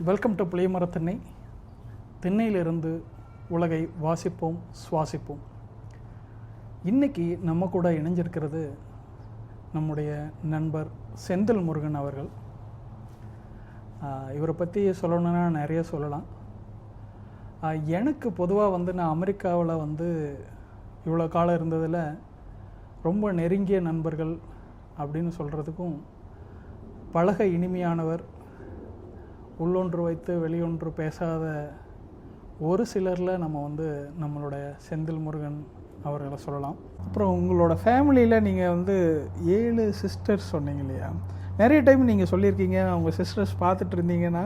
Welcome to புளியமரத்திண்ணை. திண்ணையிலிருந்து உலகை வாசிப்போம், சுவாசிப்போம். இன்றைக்கி நம்ம கூட இணைஞ்சிருக்கிறது நம்முடைய நண்பர் செந்தில் முருகன் அவர்கள். இவரை பற்றி சொல்லணுன்னா நிறைய சொல்லலாம். எனக்கு பொதுவாக நான் அமெரிக்காவில் இவ்வளோ காலம் இருந்ததில் ரொம்ப நெருங்கிய நண்பர்கள் அப்படின்னு சொல்கிறதுக்கும், பழக இனிமையானவர், உள்ளொன்று வைத்து வெளியொன்று பேசாத ஒரு சிலரில் நம்ம நம்மளுடைய செந்தில் முருகன் அவர்களை சொல்லலாம். அப்புறம் உங்களோட ஃபேமிலியில் நீங்கள் 7 சிஸ்டர்ஸ் சொன்னீங்க இல்லையா? நிறைய டைம் நீங்கள் சொல்லியிருக்கீங்க, அவங்க சிஸ்டர்ஸ் பார்த்துட்டு இருந்தீங்கன்னா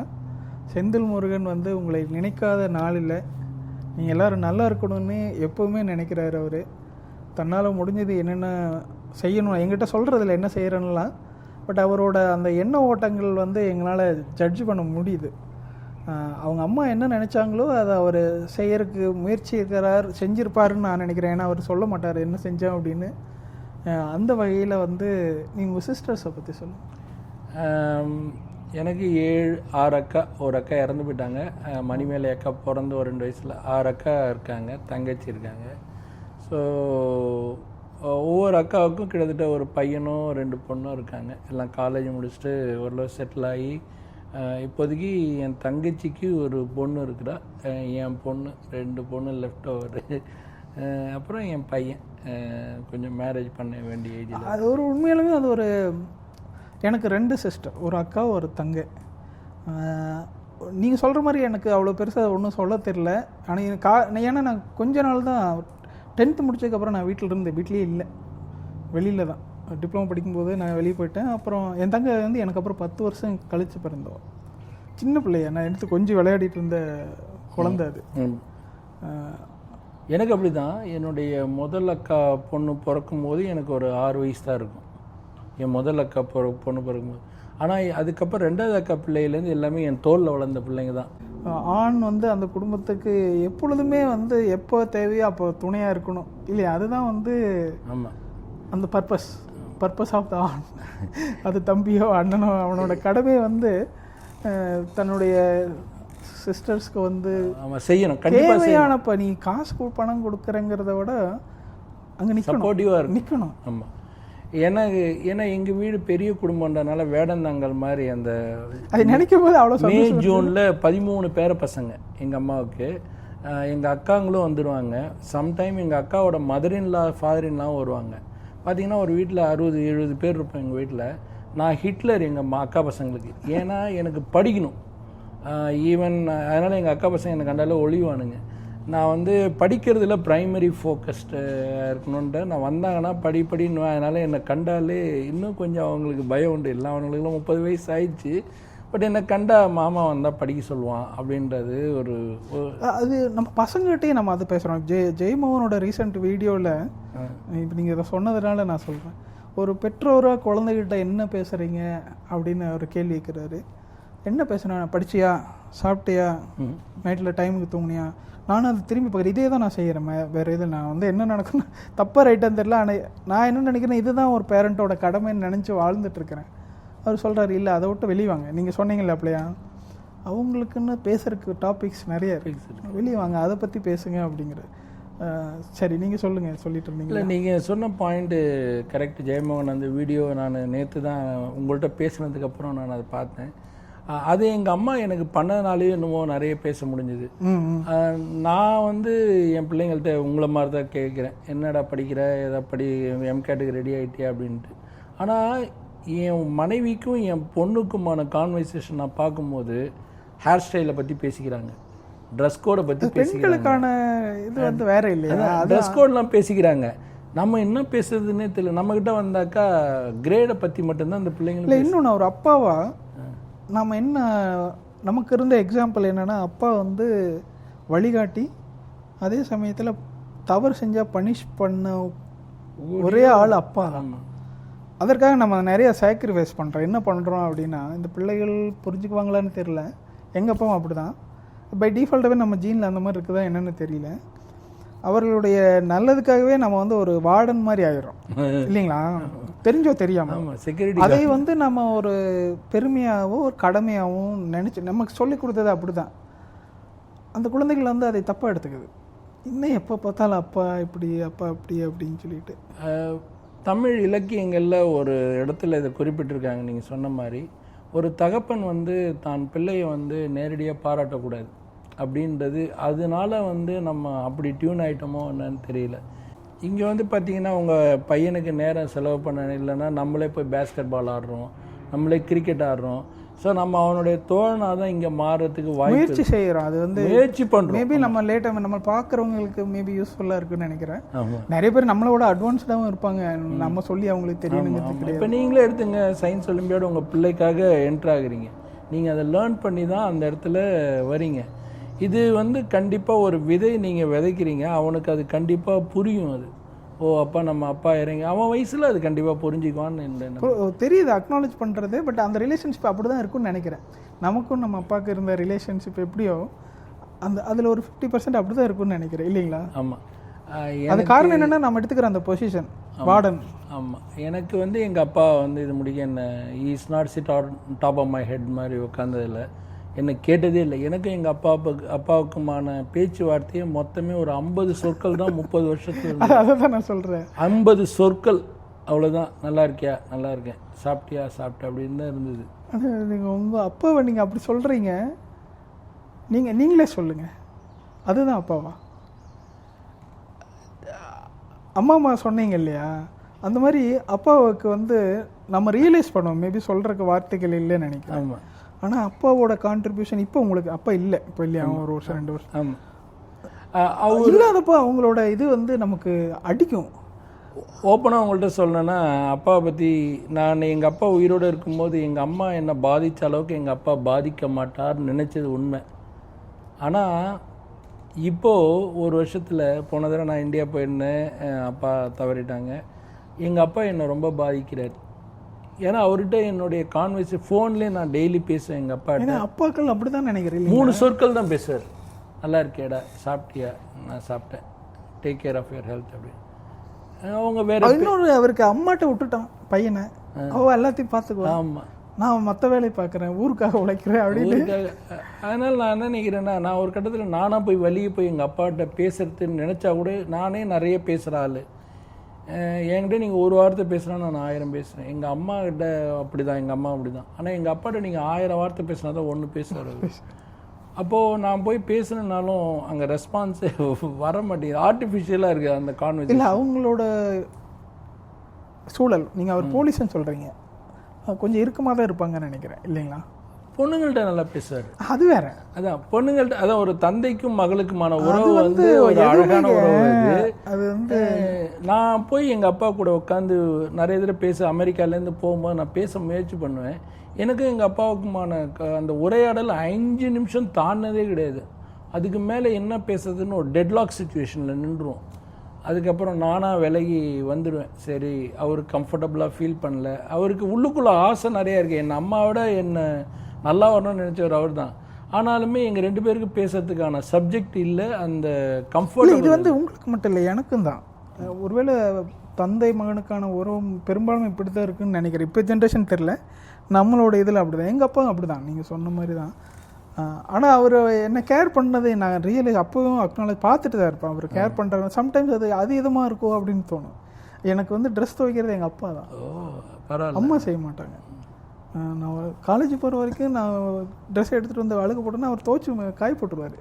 செந்தில் முருகன் உங்களை நினைக்காத நாள் இல்லை, நீங்கள் எல்லோரும் நல்லா இருக்கணும்னு எப்போவுமே நினைக்கிறாரு. அவர் தன்னால் முடிஞ்சது என்னென்ன செய்யணும், எங்கிட்ட சொல்கிறதில்ல என்ன செய்கிறேன்னெலாம், பட் அவரோட அந்த எண்ண ஓட்டங்கள் எங்களால் ஜட்ஜ் பண்ண முடியுது. அவங்க அம்மா என்ன நினச்சாங்களோ அதை அவர் செய்யறதுக்கு முயற்சி செஞ்சுருப்பாருன்னு நான் நினைக்கிறேன். ஏன்னா அவர் சொல்ல மாட்டார் என்ன செஞ்சோம் அப்படின்னு. அந்த வகையில் நீங்கள் உங்கள் சிஸ்டர்ஸை பற்றி சொல்லுங்கள். எனக்கு 6 அக்கா, ஒரு அக்கா இறந்து போயிட்டாங்க. மணிமேலை அக்கா பிறந்து ஒரு 2 வயசில். 6 அக்கா இருக்காங்க, தங்கச்சி இருக்காங்க. ஸோ ஒவ்வொரு அக்காவுக்கும் கிட்டத்தட்ட ஒரு பையனும் 2 பொண்ணும் இருக்காங்க. எல்லாம் காலேஜ் முடிச்சுட்டு ஓரளவு செட்டில் ஆகி, இப்போதைக்கு என் தங்கச்சிக்கு ஒரு பொண்ணு இருக்கிறா, என் பொண்ணு 2 பொண்ணு லெஃப்ட் ஓவர், அப்புறம் என் பையன் கொஞ்சம் மேரேஜ் பண்ண வேண்டிய ஏஜில். அது ஒரு உண்மையிலுமே அது ஒரு எனக்கு 2 சிஸ்டர், ஒரு அக்கா ஒரு தங்கை. நீங்கள் சொல்கிற மாதிரி எனக்கு அவ்வளோ பெருசாக ஒன்றும் சொல்ல தெரில. ஆனால் ஏன்னா நான் கொஞ்ச நாள் தான் 10th முடிச்சதுக்கப்புறம் நான் வீட்டிலே இல்லை, வெளியில் தான். டிப்ளமோ படிக்கும்போது நான் வெளியே போயிட்டேன். அப்புறம் என் தங்கை எனக்கு அப்புறம் 10 வருஷம் கழித்து பிறந்தோம். சின்ன பிள்ளைய நான் எடுத்து கொஞ்சம் விளையாடிட்டு இருந்த குழந்தை அது. எனக்கு அப்படி தான். என்னுடைய முதல் அக்கா பொண்ணு பிறக்கும்போது எனக்கு ஒரு 6 வயசு தான் இருக்கும், என் முதல் அக்கா பொண்ணு பிறக்கும்போது. ஆனால் அதுக்கப்புறம் 2வது அக்கா பிள்ளையிலேருந்து எல்லாமே என் தோளில் வளர்ந்த பிள்ளைங்க தான். ஆண் அந்த குடும்பத்துக்கு எப்பொழுதுமே எப்போ தேவையோ அப்போ துணையாக இருக்கணும் இல்லையா? அதுதான் ஆமாம், அந்த பர்பஸ் ஆஃப் த ஆண். அது தம்பியோ அண்ணனோ அவனோட கடமை தன்னுடைய சிஸ்டர்ஸ்க்கு செய்யணும். தேவையான நீ காசு பணம் கொடுக்குறங்கிறத விட அங்கே நிற்கணும். ஆமாம், ஏன்னா எங்கள் வீடு பெரிய குடும்பம்ன்றனால வேடந்தாங்கல் மாதிரி அந்த நினைக்கும் போது அவ்வளோ மே ஜூனில் 13 பேர பசங்க எங்கள் அம்மாவுக்கு. எங்கள் அக்காங்களும் வந்துடுவாங்க. சம்டைம் எங்கள் அக்காவோட மதரின்லா ஃபாதரின்லாம் வருவாங்க. பார்த்திங்கன்னா ஒரு வீட்டில் 60-70 பேர் இருப்போம் எங்கள் வீட்டில். நான் ஹிட்லர் எங்கள் அக்கா பசங்களுக்கு. ஏன்னா எனக்கு படிக்கணும். ஈவன் அதனால் எங்கள் அக்கா பசங்க எனக்கு கண்டாலும் ஒளிவானுங்க. நான் படிக்கிறதுல ப்ரைமரி ஃபோக்கஸ்டு இருக்கணுன்ட்டு நான் வந்தாங்கன்னா படின்னு. அதனால் என்னை கண்டாலே இன்னும் கொஞ்சம் அவங்களுக்கு பயம் உண்டு. இல்லை, அவங்களுக்குலாம் 30 வயசு ஆயிடுச்சு, பட் என்னை கண்டா மாமா வந்தால் படிக்க சொல்லுவான் அப்படின்றது ஒரு அது நம்ம பசங்கள்கிட்டே நம்ம அதை பேசுகிறோம். ஜெயமோகனோட ரீசெண்ட் வீடியோவில் இப்போ நீங்கள் இதை சொன்னதுனால நான் சொல்கிறேன். ஒரு பெற்றோராக குழந்தைகிட்ட என்ன பேசுகிறீங்க அப்படின்னு அவர் கேள்வி கேட்குறாரு. என்ன பேசுகிறேன், படிச்சியா, சாப்பிட்டியா, நைட்டில் டைமுக்கு தூங்குனியா? நானும் அதை திரும்பி பார்க்குறேன். இதே தான் நான் செய்கிறேன். வேறு எது நான் என்ன நடக்கணும் தப்பாக ரைட்டான்னு தெரியல. ஆனால் நான் என்ன நினைக்கிறேன், இதுதான் ஒரு பேரண்ட்டோட கடமைன்னு நினச்சி வாழ்ந்துட்டுருக்கிறேன். அவர் சொல்கிறாரு, இல்லை அதை விட்டு வெளியே வாங்க. நீங்கள் சொன்னீங்களே அப்படியா, அவங்களுக்குன்னு பேசுகிறதுக்கு டாபிக்ஸ் நிறைய இருக்குது, வெளியே வாங்க, அதை பற்றி பேசுங்க அப்படிங்கிற. சரி, நீங்கள் சொல்லுங்கள், சொல்லிட்டு இருந்தீங்க. இல்லை, நீங்கள் சொன்ன பாயிண்ட்டு கரெக்ட் ஜெயமோகன். அந்த வீடியோ நான் நேற்று தான் உங்கள்கிட்ட பேசுனதுக்கப்புறம் நான் அதை பார்த்தேன். அது எங்கள் அம்மா எனக்கு பண்ணதுனாலே என்னமோ நிறைய பேச முடிஞ்சுது. நான் என் பிள்ளைங்கள்ட்ட உங்களை மாதிரி தான் கேட்குறேன், என்னடா படிக்கிற, எதை எம்கேட்டுக்கு ரெடி ஆகிட்டியா அப்படின்ட்டு. ஆனால் என் மனைவிக்கும் என் பொண்ணுக்குமான கான்வர்சேஷன் நான் பார்க்கும்போது ஹேர் ஸ்டைலை பற்றி பேசிக்கிறாங்க, ட்ரெஸ் கோடை பற்றி பேசிக்கிறாங்க. இது வேற இல்லையா, ட்ரெஸ் கோடெலாம் பேசிக்கிறாங்க. நம்ம என்ன பேசுறதுன்னே தெரியல. நம்மக்கிட்ட வந்தாக்கா கிரேடை பற்றி மட்டும்தான் அந்த பிள்ளைங்களுக்கு. இன்னொன்று, ஒரு அப்பாவா நம்ம என்ன நமக்கு இருந்த எக்ஸாம்பிள் என்னென்னா, அப்பா வழிகாட்டி, அதே சமயத்தில் தவறு செஞ்சால் பனிஷ் பண்ண ஒரே ஆள் அப்பா தான். அதற்காக நம்ம நிறைய சாக்ரிஃபைஸ் பண்ணுறோம். என்ன பண்ணுறோம் அப்படின்னா, இந்த பிள்ளைகள் புரிஞ்சுக்குவாங்களான்னு தெரியல. எங்கள் அப்பாவும் அப்படி தான். பை டிஃபால்ட்டாகவே நம்ம ஜீனில் அந்த மாதிரி இருக்குதா என்னென்னு தெரியல. அவர்களுடைய நல்லதுக்காகவே நம்ம வந்து ஒரு வார்டன் மாதிரி ஆயிடுறோம் இல்லைங்களா, தெரிஞ்சோ தெரியாம. செக்யூரிட்டி அதை வந்து நம்ம ஒரு பெருமையாகவும் ஒரு கடமையாகவும் நினச்சி நமக்கு சொல்லி கொடுத்தது அப்படிதான். அந்த குழந்தைகள் வந்து அதை தப்பாக எடுத்துக்குது. இன்னும் எப்போ பார்த்தாலும் அப்பா இப்படி அப்பா அப்படி அப்படின்னு சொல்லிட்டு. தமிழ் இலக்கியங்களில் ஒரு இடத்துல இதை குறிப்பிட்டிருக்காங்க நீங்கள் சொன்ன மாதிரி. ஒரு தகப்பன் வந்து தான் பிள்ளையை வந்து நேரடியாக பாராட்டக்கூடாது அப்படின்றது, அதனால வந்து நம்ம அப்படி டியூன் ஆகிட்டோமோ என்னன்னு தெரியல. இங்கே வந்து பார்த்திங்கன்னா உங்கள் பையனுக்கு நேரம் செலவு பண்ண இல்லைன்னா நம்மளே போய் பேஸ்கெட் பால் ஆடுறோம், நம்மளே கிரிக்கெட் ஆடுறோம். ஸோ நம்ம அவனுடைய தோழனாக தான் இங்கே மாறுறதுக்கு முயற்சி செய்கிறோம். அது வந்து முயற்சி பண்ணுறோம். மேபி நம்ம லேட்டாக நம்ம பார்க்குறவங்களுக்கு மேபி யூஸ்ஃபுல்லாக இருக்குன்னு நினைக்கிறேன். நிறைய பேர் நம்மளோட அட்வான்ஸ்டாகவும் இருப்பாங்க, நம்ம சொல்லி அவங்களுக்கு தெரியணுங்கிறது. இப்போ நீங்களே எடுத்துங்க, சயின்ஸ் ஒலிம்பியாடு உங்கள் பிள்ளைக்காக என்ட்ரு ஆகுறீங்க, நீங்கள் அதை லேர்ன் பண்ணி தான் அந்த இடத்துல வரீங்க. இது வந்து கண்டிப்பாக ஒரு விதை நீங்கள் விதைக்கிறீங்க, அவனுக்கு அது கண்டிப்பாக புரியும். அது ஓ அப்பா நம்ம அப்பா இறங்கி அவன் வயசில் அது கண்டிப்பாக புரிஞ்சுக்குவான்னு தெரியுது, அக்னாலேஜ் பண்ணுறது. பட் அந்த ரிலேஷன்ஷிப் அப்படி தான் இருக்குன்னு நினைக்கிறேன். நமக்கும் நம்ம அப்பாவுக்கு இருந்த ரிலேஷன்ஷிப் எப்படியோ அதில் ஒரு 50% அப்படி தான் இருக்குன்னு நினைக்கிறேன் இல்லைங்களா? ஆமாம். அது காரணம் என்னென்னா நம்ம எடுத்துக்கிற அந்த பொசிஷன் வார்டன். ஆமாம். எனக்கு வந்து எங்கள் அப்பா வந்து இது முடிக்க என்ன is not sit on top of my head மாதிரி உட்காந்ததில்லை, என்னை கேட்டதே இல்லை. எனக்கு எங்கள் அப்பாவுக்குமான பேச்சுவார்த்தையே மொத்தமே ஒரு 50 சொற்கள் தான் 30 வருஷத்துக்கு. அதை தான் நான் சொல்கிறேன், 50 சொற்கள் அவ்வளோதான். நல்லா இருக்கியா, நல்லா இருக்கேன், சாப்பிட்டியா, சாப்பிட்டேன் அப்படின்னு தான் இருந்தது. அது நீங்கள் உங்கள் அப்பாவை நீங்கள் அப்படி சொல்கிறீங்க, நீங்களே சொல்லுங்கள், அதுதான் அப்பாவா? அம்மா சொன்னீங்க இல்லையா, அந்த மாதிரி அப்பாவுக்கு வந்து நம்ம ரியலைஸ் பண்ணுவோம். மேபி சொல்கிறக்கு வார்த்தைகள் இல்லைன்னு நினைக்கிறேன். ஆமாம். ஆனால் அப்பாவோட கான்ட்ரிபியூஷன் இப்போ உங்களுக்கு அப்பா இல்லை, இப்போ இல்லையா, ஒரு வருஷம் 2 வருஷம். ஆமாம். இல்லாதப்போ அவங்களோட இது வந்து நமக்கு அடிக்கும். ஓப்பனாக அவங்கள்ட்ட சொல்லணுன்னா, அப்பாவை பற்றி நான் எங்கள் அப்பா உயிரோடு இருக்கும்போது எங்கள் அம்மா என்னை பாதித்த அளவுக்கு எங்கள் அப்பா பாதிக்க மாட்டார்னு நினச்சது உண்மை. ஆனால் இப்போது ஒரு வருஷத்தில் போன தடவை நான் இந்தியா போயிருந்தேன், அப்பா தவறிட்டாங்க. எங்கள் அப்பா என்னை ரொம்ப பாதிக்கிறார். ஏன்னா அவர்கிட்ட என்னுடைய கான்வர்சேஷன் ஃபோன்லேயே நான் டெய்லி பேசுவேன். எங்கள் அப்பா அப்பாக்கள் அப்படி தான் நினைக்கிறேன், 3 சொற்கள் தான் பேசுவார். நல்லா இருக்கேடா, சாப்பிட்டியா, நான் சாப்பிட்டேன், take care of your health அப்படின்னு. அவங்க வேற இன்னொரு அவருக்கு அம்மாட்ட விட்டுட்டான் பையனை, அவ எல்லாத்தையும் பார்த்துக்குவான். ஆமாம், நான் மற்ற வேலையை பார்க்குறேன், ஊருக்காக உழைக்கிறேன் அப்படின்னு. அதனால் நான் என்ன நினைக்கிறேன்னா, நான் ஒரு கட்டத்தில் நானாக போய் வெளியே போய் எங்கள் அப்பாட்ட பேசுறதுன்னு நினச்சா கூட நானே நிறைய பேசுகிற ஆள். என்கிட்ட நீங்கள் ஒரு வார்த்தை பேசுனா நான் 1000 பேசுகிறேன். எங்கள் அம்மா கிட்ட அப்படி தான், எங்கள் அம்மா அப்படி தான். ஆனால் எங்கள் அப்பாட்ட நீங்கள் 1000 வார்த்தை பேசினா தான் 1 பேசுவார். அப்போது நான் போய் பேசுனாலும் அங்கே ரெஸ்பான்ஸே வர மாட்டேங்குது, ஆர்டிஃபிஷியலாக இருக்குது அந்த கான்வர்சேஷன். இல்லை, அவங்களோட சூழல். நீங்கள் அவர் போலீஸ்ன்னு சொல்கிறீங்க, கொஞ்சம் இறுக்கமாக தான் இருப்பாங்கன்னு நினைக்கிறேன் இல்லைங்களா? பொண்ணுங்கள்ட்ட நல்லா பேசுவார், அது வேற. அதான் பொண்ணுங்கள்ட்ட, அதான் ஒரு தந்தைக்கும் மகளுக்குமான உறவு வந்து ஒரு அழகான உறவு. அது வந்து நான் போய் எங்கள் அப்பா கூட உட்காந்து நிறைய தடவை பேச, அமெரிக்காலேருந்து போகும்போது நான் பேச முயற்சி பண்ணுவேன். எனக்கும் எங்கள் அப்பாவுக்குமான அந்த உரையாடல் 5 நிமிஷம் தாண்டினதே கிடையாது. அதுக்கு மேலே என்ன பேசுறதுன்னு ஒரு டெட்லாக் சுச்சுவேஷனில் நின்றுவோம். அதுக்கப்புறம் நானாக விலகி வந்துடுவேன். சரி, அவருக்கு கம்ஃபர்டபுளாக ஃபீல் பண்ணல, அவருக்கு உள்ளுக்குள்ளே ஆசை நிறையா இருக்குது. என் அம்மாவோட என்ன நல்லா வரணும்னு நினச்சவர் அவர் தான். ஆனாலுமே எங்கள் 2 பேருக்கு பேசுறதுக்கான சப்ஜெக்ட் இல்லை, அந்த கம்ஃபர்ட். இது வந்து உங்களுக்கு மட்டும் இல்லை, எனக்கும் தான். ஒருவேளை தந்தை மகனுக்கான உறவும் பெரும்பாலும் இப்படி தான் இருக்குன்னு நினைக்கிறேன். இப்போ ஜென்ரேஷன் தெரில, நம்மளோட இதில் அப்படி தான். எங்கள் அப்பாவும் அப்படி தான், நீங்கள் சொன்ன மாதிரி தான். ஆனால் அவர் என்ன கேர் பண்ணது நான் ரியலி அப்போவும் அக்னாலேஜ் பார்த்துட்டு தான் இருப்பேன். அவர் கேர் பண்ணுறாரு. சம்டைம்ஸ் அது இதமாக இருக்கும் அப்படின்னு தோணும். எனக்கு வந்து ட்ரெஸ் துவைக்கிறது எங்கள் அப்பா தான், அம்மா செய்ய மாட்டாங்க. நான் காலேஜ் போகிற வரைக்கும் நான் ட்ரெஸ் எடுத்துகிட்டு வந்து அழுகு போட்டேன்னா அவர் துவைச்சி காய போட்டுருவார்.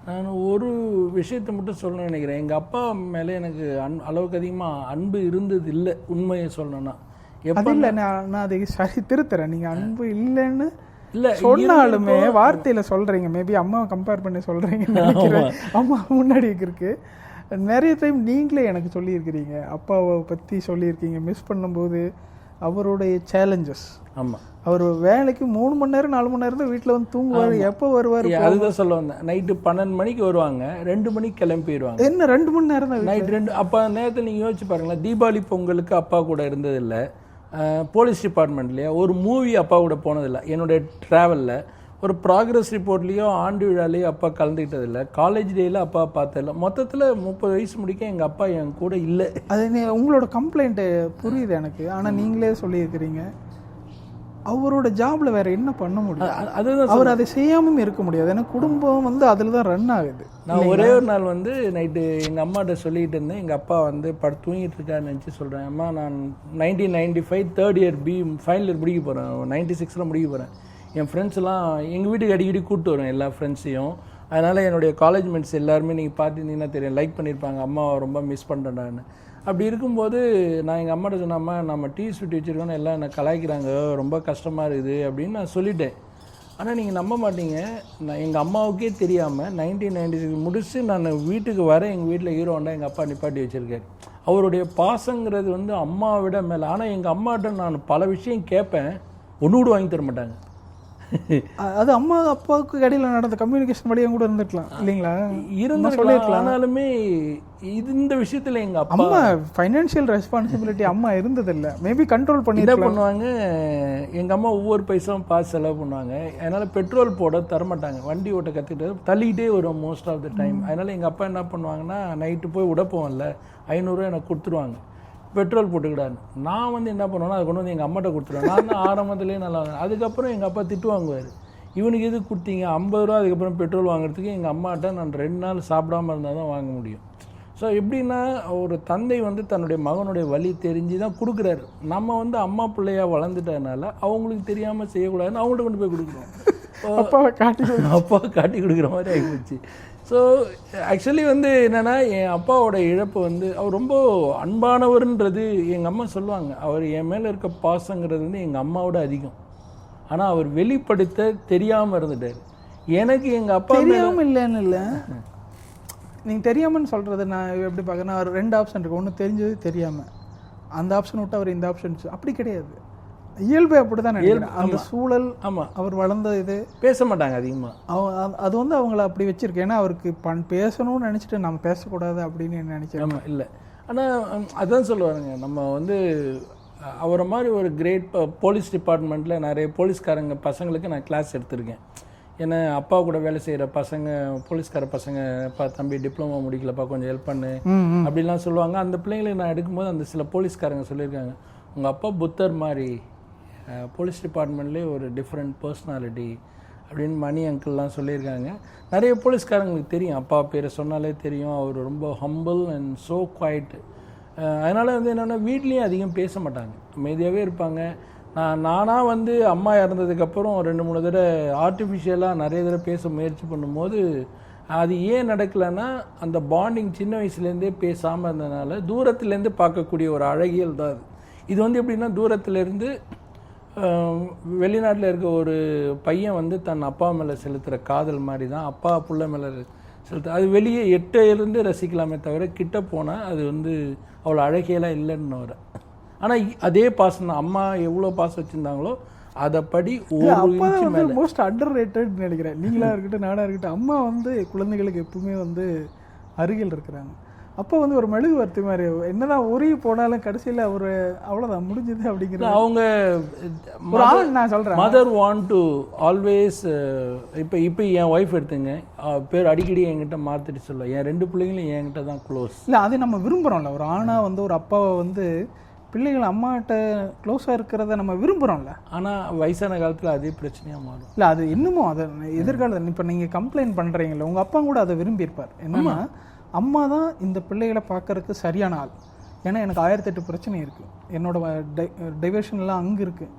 நான் ஒரு விஷயத்தை மட்டும் சொல்லணும்னு நினைக்கிறேன். எங்கள் அப்பா மேலே எனக்கு அளவுக்கு அதிகமாக அன்பு இருந்தது இல்லை, உண்மையை சொல்லணும்னா. அது இல்லை, நான் அதை சரி திருத்துறேன். நீங்கள் அன்பு இல்லைன்னு இல்லை சொன்னாலுமே வார்த்தையில் சொல்கிறீங்க. மேபி அம்மாவை கம்பேர் பண்ணி சொல்கிறீங்கன்னு நினைக்கிறேன். அம்மா முன்னாடி இருக்கு நிறைய டைம் நீங்களே எனக்கு சொல்லியிருக்கிறீங்க, அப்பாவை பற்றி சொல்லியிருக்கீங்க. மிஸ் பண்ணும்போது அவருடைய சேலஞ்சஸ். ஆமாம், அவர் வேலைக்கு 3 மணி நேரம் 4 மணி நேரம் தான் வீட்டில் வந்து தூங்குவார். எப்போ வருவார்? அதுதான் சொல்ல வந்தேன். நைட்டு 12 மணிக்கு வருவாங்க, 2 மணிக்கு கிளம்பி போயிடுவாங்க. என்ன 2 மணி நேரம் தான் நைட் 2? அப்போ அந்த நேரத்தில் நீங்கள் யோசிச்சு பாருங்களேன், தீபாவளி பொங்கலுக்கு அப்பா கூட இருந்ததில்லை, போலீஸ் டிபார்ட்மெண்ட்லையே ஒரு மூவி அப்பா கூட போனதில்லை. என்னுடைய ட்ராவலில் ஒரு ப்ராக்ரஸ் ரிப்போர்ட்லேயோ ஆண்டு விழாலேயோ அப்பா கலந்துக்கிட்டதில்லை, காலேஜ் டேயில் அப்பா பார்த்ததில்ல. மொத்தத்தில் 30 வயசு முடிக்க எங்கள் அப்பா என் கூட இல்லை. அது உங்களோட கம்ப்ளைண்ட்டு புரியுது எனக்கு. ஆனால் நீங்களே சொல்லியிருக்கிறீங்க அவரோட ஜாப்ல வேற என்ன பண்ண முடியும், அதுதான் அவர் அதை செய்யாமல் இருக்க முடியாது. ஏன்னா குடும்பம் வந்து அதில் தான் ரன் ஆகுது. நான் ஒரே ஒரு நாள் வந்து நைட்டு எங்கள் அம்மாட்ட சொல்லிகிட்டு இருந்தேன். எங்கள் அப்பா வந்து தூங்கிட்டு இருக்காருன்னு நினச்சி சொல்கிறேன், அம்மா நான் 1995 3rd இயர் ஃபைனல் இயர் முடிக்க போகிறேன், 96ல் முடிக்க போகிறேன். என் ஃப்ரெண்ட்ஸ்லாம் எங்கள் வீட்டுக்கு அடிக்கடி கூப்பிட்டு வருவேன் எல்லா ஃப்ரெண்ட்ஸையும். அதனால் என்னுடைய காலேஜ் மேட்ஸ் எல்லாருமே நீங்கள் பார்த்துருந்தீங்கன்னா தெரியும், லைக் பண்ணியிருப்பாங்க, அம்மாவை ரொம்ப மிஸ் பண்ணுறேன்டான்னு. அப்படி இருக்கும்போது நான் எங்கள் அம்மாட்ட சொன்னம்மா நம்ம டீ ஸ்வீட் வச்சுருக்கோன்னு எல்லாம் என்னை கலாய்க்கிறாங்க, ரொம்ப கஷ்டமாக இருக்குது அப்படின்னு நான் சொல்லிட்டேன். ஆனால் நீங்கள் நம்ப மாட்டீங்க, நான் எங்கள் அம்மாவுக்கே தெரியாமல் 1996 முடிச்சு நான் வீட்டுக்கு வர எங்கள் வீட்டில் ஹீரோ ஹோண்டா எங்கள் அப்பா நிப்பாட்டி வச்சுருக்காரு. அவருடைய பாசங்கிறது வந்து அம்மாவை விட மேலே. ஆனால் எங்கள் அம்மாட்ட நான் பல விஷயம் கேட்பேன், ஒன்று கூட வாங்கி தர மாட்டாங்க. அது அம்மா அப்பாவுக்கு இடையில நடந்த கம்யூனிகேஷன் வழியாக கூட இருந்துக்கலாம் இல்லைங்களா? இருந்திருக்கலாம். ஆனாலுமே இந்த விஷயத்தில் எங்கள் அப்பா ஃபைனான்ஷியல் ரெஸ்பான்சிபிலிட்டி அம்மா இருந்ததில்லை, மேபி கண்ட்ரோல் பண்ணி என்ன பண்ணுவாங்க. எங்கள் அம்மா ஒவ்வொரு பைசாவும் பார்த்து செலவு பண்ணுவாங்க. அதனால் பெட்ரோல் போட தரமாட்டாங்க. வண்டி ஓட்ட கற்றுக்கிட்டு தள்ளிக்கிட்டே வரும் மோஸ்ட் ஆஃப் த டைம். அதனால் எங்கள் அப்பா என்ன பண்ணுவாங்கன்னா, நைட்டு போய் உடப்போம்ல 500 எனக்கு கொடுத்துருவாங்க, பெட்ரோல் போட்டுக்கிடாது. நான் வந்து என்ன பண்ணுவேன்னா அதை கொண்டு வந்து எங்கள் அம்மாட்ட கொடுத்துருவேன். நான் தான் ஆரம்பத்துலேயே நல்லா வாங்கினேன். அதுக்கப்புறம் எங்கள் அப்பா திட்டு வாங்குவார், இவனுக்கு எது கொடுத்தீங்க 50 ரூபா அதுக்கப்புறம் பெட்ரோல் வாங்குறதுக்கு. எங்கள் அம்மாட்ட நான் 2 நாள் சாப்பிடாமல் இருந்தால் தான் வாங்க முடியும். ஸோ எப்படின்னா ஒரு தந்தை வந்து தன்னுடைய மகனுடைய வழி தெரிஞ்சு தான் கொடுக்குறாரு. நம்ம வந்து அம்மா பிள்ளையாக வளர்ந்துட்டதுனால அவங்களுக்கு தெரியாமல் செய்யக்கூடாதுன்னு அவங்கள்ட்ட கொண்டு போய் கொடுக்குறோம். அப்பாவை காட்டி கொடுக்குற மாதிரி ஆகிப்போச்சு. ஸோ ஆக்சுவலி வந்து என்னென்னா என் அப்பாவோட இழப்பு வந்து அவர் ரொம்ப அன்பானவர்ன்றது எங்கள் அம்மா சொல்லுவாங்க. அவர் என் மேலே இருக்க பாசங்கிறது வந்து எங்கள் அம்மாவோட அதிகம். ஆனால் அவர் வெளிப்படுத்த தெரியாமல் இருந்துட்டார். எனக்கு எங்கள் அப்பா தெரியாமல் இல்லைன்னு இல்லை, நீங்கள் தெரியாமன்னு சொல்கிறது நான் எப்படி பார்க்குறேன்னா, அவர் 2 ஆப்ஷன் இருக்குது. ஒன்று தெரிஞ்சது தெரியாமல், அந்த ஆப்ஷன் விட்டு அவர் இந்த ஆப்ஷன். அப்படி கிடையாது, இயல்பு அப்படி தான் நினைக்கிறேன். அந்த சூழல், ஆமாம், அவர் வளர்ந்த இது பேச மாட்டாங்க அதிகமாக. அது வந்து அவங்கள அப்படி வச்சிருக்கு. ஏன்னா அவருக்கு பேசணும்னு நினச்சிட்டு நம்ம பேசக்கூடாது அப்படின்னு நினைக்கிறேன். ஆமாம், இல்லை. ஆனால் அதான் சொல்லுவாருங்க, நம்ம வந்து அவரை மாதிரி ஒரு கிரேட் போலீஸ் டிபார்ட்மெண்ட்டில் நிறைய போலீஸ்காரங்க பசங்களுக்கு நான் கிளாஸ் எடுத்திருக்கேன். ஏன்னா அப்பா கூட வேலை செய்கிற பசங்க, போலீஸ்கார பசங்க, தம்பி டிப்ளமோ முடிக்கலப்பா கொஞ்சம் ஹெல்ப் பண்ணு அப்படிலாம் சொல்லுவாங்க. அந்த பிள்ளைங்களுக்கு நான் எடுக்கும்போது அந்த சில போலீஸ்காரங்க சொல்லியிருக்காங்க, உங்கள் அப்பா புத்தர் மாதிரி போலீஸ் டிபார்ட்மெண்ட்லேயே ஒரு டிஃப்ரெண்ட் பர்சனாலிட்டி அப்படின்னு மணி அங்கிள்லாம் சொல்லியிருக்காங்க. நிறைய போலீஸ்காரங்களுக்கு தெரியும், அப்பா பேரை சொன்னாலே தெரியும், அவர் ரொம்ப ஹம்பிள் அண்ட் ஸோ குவைட். அதனால் வந்து என்னென்னா வீட்லேயும் அதிகம் பேச மாட்டாங்க, அமைதியாகவே இருப்பாங்க. நானாக வந்து அம்மா இறந்ததுக்கப்புறம் 2-3 தடவை ஆர்டிஃபிஷியலாக நிறைய தடவை பேச முயற்சி பண்ணும்போது அது ஏன் நடக்கலைன்னா, அந்த பாண்டிங் சின்ன வயசுலேருந்தே பேசாமல் இருந்ததுனால தூரத்துலேருந்து பார்க்கக்கூடிய ஒரு அழகியல் தான் அது. இது வந்து எப்படின்னா, தூரத்துலேருந்து வெளிநாட்டில் இருக்க ஒரு பையன் வந்து தன் அப்பா மேலே செலுத்துகிற காதல் மாதிரி தான் அப்பா புள்ள மேலே செலுத்து. அது வெளியே எட்டையிலேருந்து ரசிக்கலாமே தவிர கிட்ட போனால் அது வந்து அவ்வளோ அழகியெல்லாம் இல்லைன்னு வர. ஆனால் அதே பாசம் தான், அம்மா எவ்வளோ பாசம் வச்சுருந்தாங்களோ அதை படி மோஸ்ட் அண்டர் ரேட்டட் நினைக்கிறேன். நீங்களாக இருக்கட்டும் நானாக இருக்கட்டும், அம்மா வந்து குழந்தைகளுக்கு எப்பவுமே வந்து அருகில் இருக்கிறாங்க. அப்போ வந்து ஒரு மெழுகுவர்த்தி மாதிரி, என்னதான் உருகி போனாலும் கடைசியில் ஒரு அவ்வளோதான் முடிஞ்சது அப்படிங்கிற அவங்க நான் சொல்கிறேன். Mother want to always. இப்போ என் ஒய்ஃப் எடுத்துங்க, பேர் அடிக்கடி என்கிட்ட மாற்றிட்டு சொல்ல, என் 2 பிள்ளைங்களும் என்கிட்ட தான் க்ளோஸ். இல்லை அது நம்ம விரும்புகிறோம்ல, ஒரு ஆணாக வந்து ஒரு அப்பாவை வந்து பிள்ளைகள் அம்மாட்ட க்ளோஸாக இருக்கிறத நம்ம விரும்புகிறோம்ல. ஆனால் வயசான காலத்தில் அதே பிரச்சனையாக மாறும். இல்லை அது இன்னமும் அதை எதிர்காலத்தில் இப்போ நீங்கள் கம்ப்ளைண்ட் பண்ணுறீங்களே, உங்கள் அப்பா கூட அதை விரும்பியிருப்பார். என்னன்னா அம்மா தான் இந்த பிள்ளைகளை பார்க்கறதுக்கு சரியான ஆள். ஏன்னா எனக்கு 1008 பிரச்சனை இருக்குது, என்னோட டைவர்ஷன்லாம் அங்கே இருக்குது.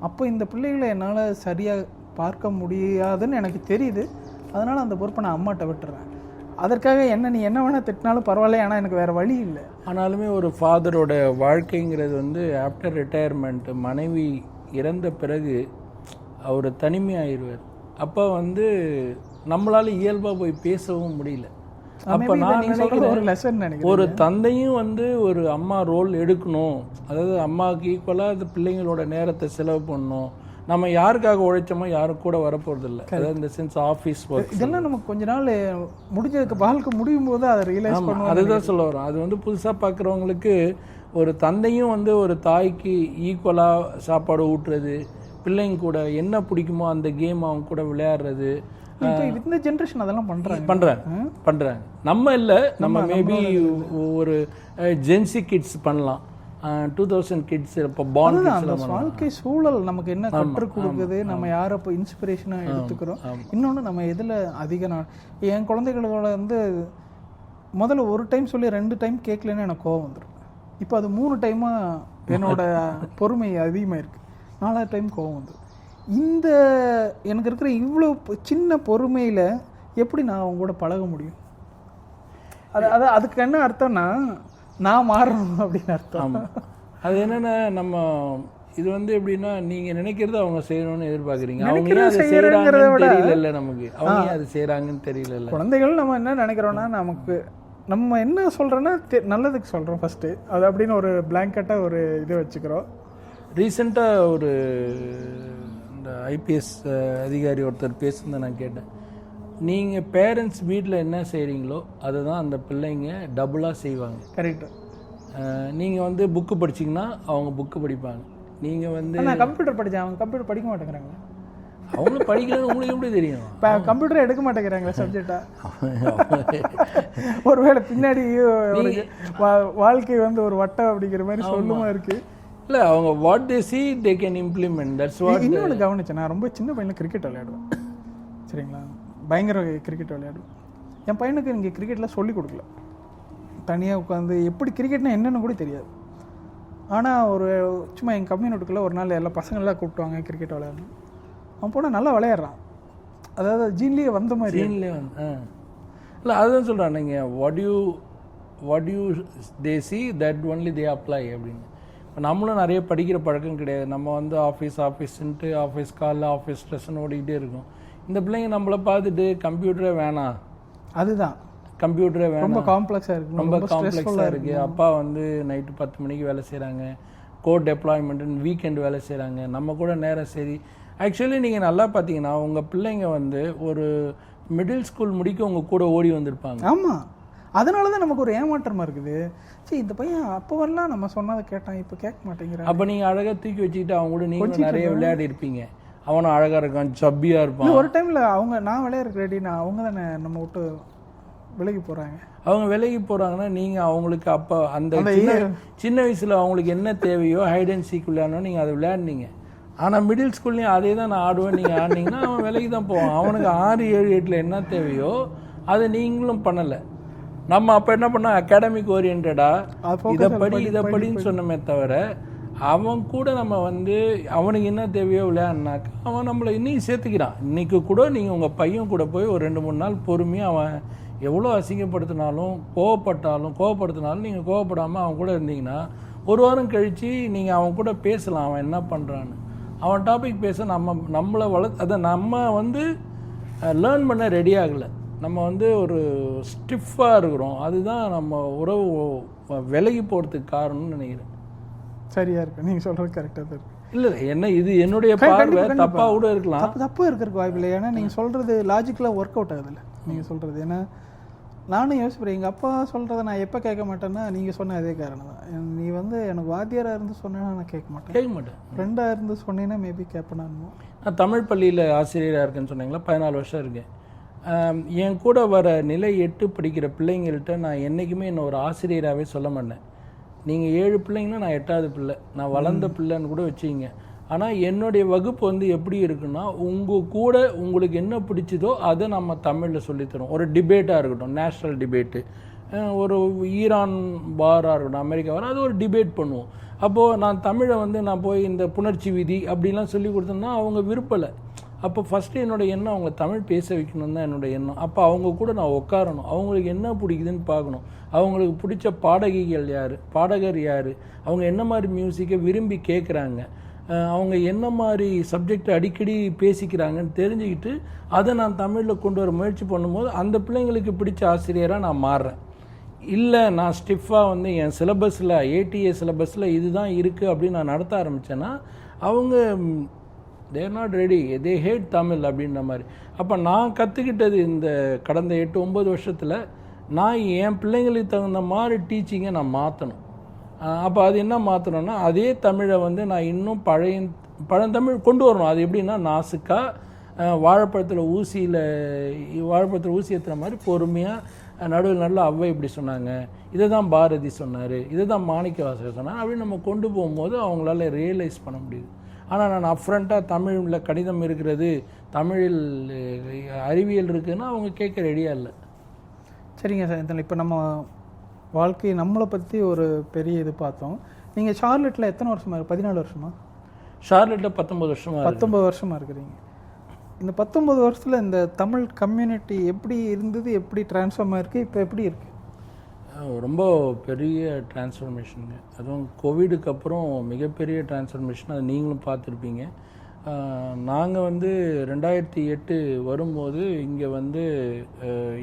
அப்போ இந்த பிள்ளைகளை என்னால் சரியாக பார்க்க முடியாதுன்னு எனக்கு தெரியுது. அதனால் அந்த பொறுப்பை நான் அம்மாட்ட விட்டுறேன். அதற்காக நீ என்ன வேணால் திட்டினாலும் பரவாயில்ல, ஆனால் எனக்கு வேறு வழி இல்லை. ஆனாலுமே ஒரு ஃபாதரோட வாழ்க்கைங்கிறது வந்து ஆஃப்டர் ரிட்டையர்மெண்ட், மனைவி இறந்த பிறகு அவர் தனிமையாகிடுவார். அப்போ வந்து நம்மளால் இயல்பாக போய் பேசவும் முடியல. அப்போ நான் நினைக்கிறேன், ஒரு தந்தையும் வந்து ஒரு அம்மா ரோல் எடுக்கணும். அதாவது அம்மாவுக்கு ஈக்குவலாக அந்த பிள்ளைங்களோட நேரத்தை செலவு பண்ணணும். நம்ம யாருக்காக உழைச்சோமோ யாரும் கூட வரப்போகிறது இல்லை. அதாவது இந்த சென்ஸ் ஆஃபீஸ் ஒர்க் இதெல்லாம் நமக்கு கொஞ்ச நாள் முடிஞ்சதுக்கு வாழ்க்கை முடியும் போது அதை ரியலைஸ் பண்ணுவோம். அதுதான் சொல்ல வரோம். அது வந்து புதுசாக பார்க்குறவங்களுக்கு ஒரு தந்தையும் வந்து ஒரு தாய்க்கு ஈக்குவலாக சாப்பாடு ஊட்டுறது, பிள்ளைங்க கூட என்ன பிடிக்குமோ அந்த கேம் அவங்க கூட விளையாடுறது. இப்போ இந்த ஜென்ரேஷன் அதெல்லாம் பண்ணுறாங்க. நம்ம இல்லை, நம்ம மேபி ஒரு ஜென்சி கிட்ஸ் பண்ணலாம், 2000 கிட்ஸ். இப்போ பாண்ட் வாழ்க்கை சூழல் நமக்கு என்ன கற்றுக் கொடுக்குது, நம்ம யாரை இப்போ இன்ஸ்பிரேஷனாக எடுத்துக்கிறோம். இன்னொன்று நம்ம எதில் அதிக என் குழந்தைகளோட வந்து முதல்ல ஒரு டைம் சொல்லி 2 டைம் கேட்கலன்னு எனக்கு கோவம் வந்துடும். இப்போ அது 3 டைமாக என்னோட பொறுமை அதிகமாக இருக்குது. 4வது டைம் கோவம் வந்துடும். இந்த எனக்கு இருக்கிற இவ்வளோ சின்ன பொறுமையில் எப்படி நான் அவங்க கூட பழக முடியும்? அதுக்கு என்ன அர்த்தம்னா நான் மாறணும் அப்படின்னு அர்த்தம். அது என்னென்னா நம்ம இது வந்து எப்படின்னா நீங்கள் நினைக்கிறது அவங்க செய்யணும்னு எதிர்பார்க்குறீங்க. அவங்க அது செய்கிறாங்கன்னு தெரியல, நமக்கு அவங்க அது செய்கிறாங்கன்னு தெரியல. குழந்தைகள் நம்ம என்ன நினைக்கிறோன்னா, நமக்கு நம்ம என்ன சொல்கிறோன்னா நல்லதுக்கு சொல்கிறோம் ஃபஸ்ட்டு, அது அப்படின்னு ஒரு பிளாங்கெட்டாக ஒரு இதை வச்சுக்கிறோம். ரீசெண்டாக ஒரு இந்த ஐபிஎஸ் அதிகாரி ஒருத்தர் பேசுனதை நான் கேட்டேன். நீங்கள் பேரண்ட்ஸ் வீட்டில் என்ன செய்கிறீங்களோ அதை தான் அந்த பிள்ளைங்க டபுளாக செய்வாங்க. கரெக்டு. நீங்கள் வந்து புக்கு படிச்சிங்கன்னா அவங்க புக்கு படிப்பாங்க. நீங்கள் வந்து நான் கம்ப்யூட்டர் படித்தேன், அவங்க கம்ப்யூட்டர் படிக்க மாட்டேங்கிறாங்க. அவங்களும் படிக்கலன்னு உங்களுக்கு எப்படி தெரியும்? இப்போ கம்ப்யூட்டரை எடுக்க மாட்டேங்கிறாங்களா சப்ஜெக்டா? ஒருவேளை பின்னாடி வாழ்க்கை வந்து ஒரு வட்டம் அப்படிங்கிற மாதிரி சொல்லுமா இருக்குது. இல்லை, அவங்க what they see they can implement. That's what. இன்னொன்று கவனிச்சேன், நான் ரொம்ப சின்ன பையனில் கிரிக்கெட் விளையாடுவேன். சரிங்களா, பயங்கர கிரிக்கெட் விளையாடுவேன். என் பையனுக்கு இங்கே கிரிக்கெட்டில் சொல்லிக் கொடுக்கல. தனியாக உட்காந்து எப்படி கிரிக்கெட்னா என்னென்னு கூட தெரியாது. ஆனால் ஒரு சும்மா எங்கள் கம்யூனிட்டிக்குள்ளே ஒரு நாள் எல்லா பசங்களெலாம் கூப்பிட்டுவாங்க கிரிக்கெட் விளையாடணும். அவன் போனால் நல்லா விளையாடுறான். அதாவது ஜீன்லேயே வந்த மாதிரி. ஜீன்லேயே வந்து இல்லை, அதுதான் சொல்கிறான். நீங்கள் what you they see that only they apply அப்படின்னு. இப்போ நம்மளும் நிறைய படிக்கிற பழக்கம் கிடையாது. நம்ம வந்து ஆஃபீஸ்ன்ட்டு ஆஃபீஸ் காலில் ஆஃபீஸ் ஸ்ட்ரெஸ்ன்னு ஓடிக்கிட்டே இருக்கும். இந்த பிள்ளைங்க நம்மளை பார்த்துட்டு கம்ப்யூட்டரே வேணாம், அதுதான் கம்ப்யூட்டரே வேணாம், ரொம்ப காம்ப்ளெக்ஸாக இருக்குது, ரொம்ப காம்ப்ளெக்ஸாக இருக்குது. அப்பா வந்து நைட்டு 10 மணிக்கு வேலை செய்கிறாங்க, கோட் டெப்ளாய்மெண்ட்டுன்னு வீக்கெண்டு வேலை செய்கிறாங்க, நம்ம கூட நேரம் சரி. ஆக்சுவலி நீங்கள் நல்லா பார்த்தீங்கன்னா உங்கள் பிள்ளைங்க வந்து ஒரு மிடில் ஸ்கூல் முடிக்க உங்கள் கூட ஓடி வந்திருப்பாங்க. ஆமாம், அதனால தான் நமக்கு ஒரு ஏமாற்றமாக இருக்குது. சரி, இந்த பையன் அப்போ வரலாம் நம்ம சொன்னதை கேட்டான், இப்போ கேட்க மாட்டேங்கிறான். அப்போ நீங்கள் அழகாக தூக்கி வச்சுக்கிட்டு அவங்க கூட நீங்கள் நிறைய விளையாடி இருப்பீங்க. அவனும் அழகாக இருக்கான், சப்பியாக இருப்பான். ஒரு டைமில் அவங்க நான் விளையாடுற ரெடினா அவங்க தானே நம்ம விட்டு விலகி போகிறாங்க. அவங்க விலகி போகிறாங்கன்னா நீங்கள் அவங்களுக்கு அப்போ அந்த சின்ன வயசில் அவங்களுக்கு என்ன தேவையோ ஹைட் அண்ட் சீக் விளையாடணும், நீங்கள் அதை விளையாடினீங்க. ஆனால் மிடில் ஸ்கூல்லையும் அதே தான் நான் ஆடுவேன் நீங்கள் ஆடினீங்கன்னா அவன் விலைக்கு தான் போவான். அவனுக்கு 6, 7, 8 என்ன தேவையோ அதை நீங்களும் பண்ணலை. நம்ம அப்போ என்ன பண்ணோம், அகாடமிக் ஓரியன்டாக இதை படின்னு சொன்னமே தவிர அவன் கூட நம்ம வந்து அவனுக்கு என்ன தேவையோ விளையாடினாக்கா அவன் நம்மளை இன்னைக்கு சேர்த்துக்கிறான். இன்றைக்கி கூட நீங்கள் உங்கள் பையன் கூட போய் ஒரு 2-3 நாள் பொறுமையாக அவன் எவ்வளோ அசிங்கப்படுத்தினாலும் கோவப்படுத்தினாலும் நீங்கள் கோவப்படாமல் அவன் கூட இருந்தீங்கன்னா 1 வாரம் கழித்து நீங்கள் அவன் கூட பேசலாம். அவன் என்ன பண்ணுறான்னு அவன் டாபிக் பேச நம்மளை அதை நம்ம வந்து லேர்ன் பண்ண ரெடி ஆகலை. நம்ம வந்து ஒரு ஸ்டிஃபாக இருக்கிறோம். அதுதான் நம்ம உறவு விலகி போகிறதுக்கு காரணம்னு நினைக்கிறேன். சரியா இருக்கு, நீங்கள் சொல்கிறது கரெக்டாக தான் இருக்கு. இல்லை என்ன இது என்னுடைய பார்வை தப்பாக கூட இருக்கலாம். தப்பாக இருக்கிறதுக்கு வாய்ப்பு இல்லை. ஏன்னா நீங்கள் சொல்கிறது லாஜிக்கலாக ஒர்க் அவுட் ஆகுதில்ல நீங்கள் சொல்கிறது. ஏன்னா நானும் யோசிப்பேன், எங்கள் அப்பா சொல்கிறத நான் எப்போ கேட்க மாட்டேன்னா நீங்கள் சொன்ன அதே காரணம் தான். நீ வந்து எனக்கு வாத்தியாராக இருந்து சொன்னேன்னா நான் கேட்க மாட்டேன். ஃப்ரெண்டாக இருந்து சொன்னீங்கன்னா மேபி கேட்பேன். நான் தமிழ் பள்ளியில் ஆசிரியராக இருக்கேன்னு சொன்னீங்களா, 14 வருஷம் இருக்கேன். என் கூட வர நிலை 8 படிக்கிற பிள்ளைங்கள்ட்ட நான் என்றைக்குமே என்ன ஒரு ஆசிரியராகவே சொல்ல மாட்டேன். நீங்கள் 7 பிள்ளைங்கன்னா நான் 8வது பிள்ளை, நான் வளர்ந்த பிள்ளைன்னு கூட வச்சுக்கிங்க. ஆனால் என்னுடைய வகுப்பு வந்து எப்படி இருக்குன்னா, உங்கள் கூட உங்களுக்கு என்ன பிடிச்சதோ அதை நம்ம தமிழில் சொல்லித்தரோம். ஒரு டிபேட்டாக இருக்கட்டும், நேஷ்னல் டிபேட்டு, ஒரு ஈரான் வாராக இருக்கட்டும், அமெரிக்கா வாரம், அது ஒரு டிபேட் பண்ணுவோம். அப்போது நான் தமிழை வந்து நான் போய் இந்த புணர்ச்சி விதி அப்படிலாம் சொல்லி கொடுத்தோம்னா அவங்க விருப்பலை. அப்போ ஃபஸ்ட்டு என்னோடய எண்ணம் அவங்க தமிழ் பேச வைக்கணும் தான் என்னோடய எண்ணம். அப்போ அவங்க கூட நான் உட்காரணும், அவங்களுக்கு என்ன பிடிக்குதுன்னு பார்க்கணும், அவங்களுக்கு பிடிச்ச பாடகிகள் யார், பாடகர் யார், அவங்க என்ன மாதிரி மியூசிக்கை விரும்பி கேட்குறாங்க, அவங்க என்ன மாதிரி சப்ஜெக்டை அடிக்கடி பேசிக்கிறாங்கன்னு தெரிஞ்சுக்கிட்டு அதை நான் தமிழில் கொண்டு வர முயற்சி பண்ணும்போது அந்த பிள்ளைங்களுக்கு பிடிச்ச ஆசிரியராக நான் மாறுறேன். இல்லை நான் ஸ்டிஃபாக வந்து என் சிலபஸில் ATA சிலபஸில் இதுதான் இருக்குது அப்படின்னு நான் நடத்த ஆரம்பித்தேன்னா அவங்க they're not ready, they hate Tamil அப்படின்ற மாதிரி. அப்போ நான் கற்றுக்கிட்டது இந்த கடந்த 8-9 வருஷத்தில் நான் என் பிள்ளைங்களுக்கு தகுந்த மாதிரி டீச்சிங்கை நான் மாற்றணும். அப்போ அது என்ன மாற்றணும்னா அதே தமிழை வந்து நான் இன்னும் பழந்தமிழ் கொண்டு வரணும். அது எப்படின்னா நாசுக்கா வாழைப்பழத்தில் ஊசி ஏற்றுற மாதிரி பொறுமையாக நடுவில் நல்ல அவ்வை இப்படி சொன்னாங்க, இதை தான் பாரதி சொன்னார், இதை தான் மாணிக்கவாசகர் சொன்னார் அப்படின்னு நம்ம கொண்டு போகும்போது அவங்களால ரியலைஸ் பண்ண முடியுது. ஆனால் நான் அப்ஃப்ரண்ட்டாக தமிழில் கணிதம் இருக்கிறது, தமிழில் அறிவியல் இருக்குதுன்னா அவங்க கேட்க ரெடியாக இல்லை. சரிங்க சார், இதில் இப்போ நம்ம வாழ்க்கை நம்மளை பற்றி ஒரு பெரிய இது பார்த்தோம். நீங்கள் ஷார்லெட்டில் எத்தனை வருஷமாக இருக்கு? 14 வருஷமா? ஷார்லெட்டில் 19 வருஷமாக. 19 வருஷமாக இருக்கிறீங்க. இந்த 19 வருஷத்தில் இந்த தமிழ் கம்யூனிட்டி எப்படி இருந்தது, எப்படி ட்ரான்ஸ்ஃபார்ம் ஆகிருக்கு, இப்போ எப்படி இருக்குது? ரொம்ப பெரிய டிரான்ஸ்ஃபர்மேஷனுங்க. அதுவும் கோவிடுக்கு அப்புறம் மிகப்பெரிய டிரான்ஸ்ஃபர்மேஷன். அது நீங்களும் பார்த்துருப்பீங்க. நாங்கள் வந்து 2008 வரும்போது இங்கே வந்து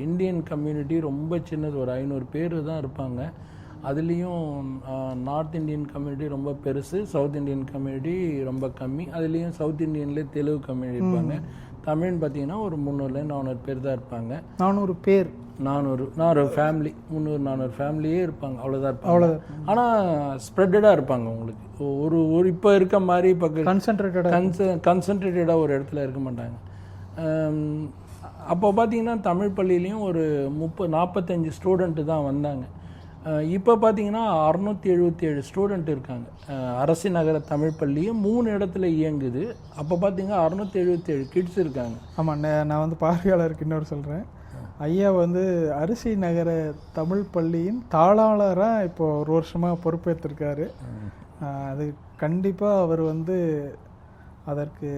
இந்தியன் கம்யூனிட்டி ரொம்ப சின்னது, ஒரு 500 பேர் தான் இருப்பாங்க. அதுலேயும் நார்த் இந்தியன் கம்யூனிட்டி ரொம்ப பெருசு, சவுத் இந்தியன் கம்யூனிட்டி ரொம்ப கம்மி. அதுலேயும் சவுத் இந்தியன்லேயே தெலுங்கு கம்யூனிட்டி இருப்பாங்க. தமிழ்னு பார்த்தீங்கன்னா ஒரு 300-400 பேர் தான் இருப்பாங்க. 400 பேர், 400 ஃபேமிலி, 300-400 ஃபேமிலியே இருப்பாங்க, அவ்வளோதான் இருப்பாங்க. ஆனால் ஸ்ப்ரெட்டடாக இருப்பாங்க. உங்களுக்கு ஒரு இப்போ இருக்க மாதிரி இப்போ கன்சன்ட்ரேட்டடாக ஒரு இடத்துல இருக்க மாட்டாங்க. அப்போ பார்த்தீங்கன்னா தமிழ் பள்ளியிலையும் ஒரு 45 ஸ்டூடெண்ட்டு தான் வந்தாங்க. இப்போ பார்த்தீங்கன்னா 677 ஸ்டூடெண்ட் இருக்காங்க. அரசி நகர தமிழ் பள்ளியும் 3 இடத்துல இயங்குது. அப்போ பார்த்தீங்கன்னா 677 கிட்ஸ் இருக்காங்க. ஆமாம், நான் வந்து பார்வையாளருக்கு இன்னொரு சொல்கிறேன். ஐயா வந்து அரிசி நகர தமிழ் பள்ளியின் தாளாளராக இப்போ ஒரு வருஷமாக பொறுப்பேற்றிருக்காரு. அது கண்டிப்பாக அவர் வந்து அதற்கு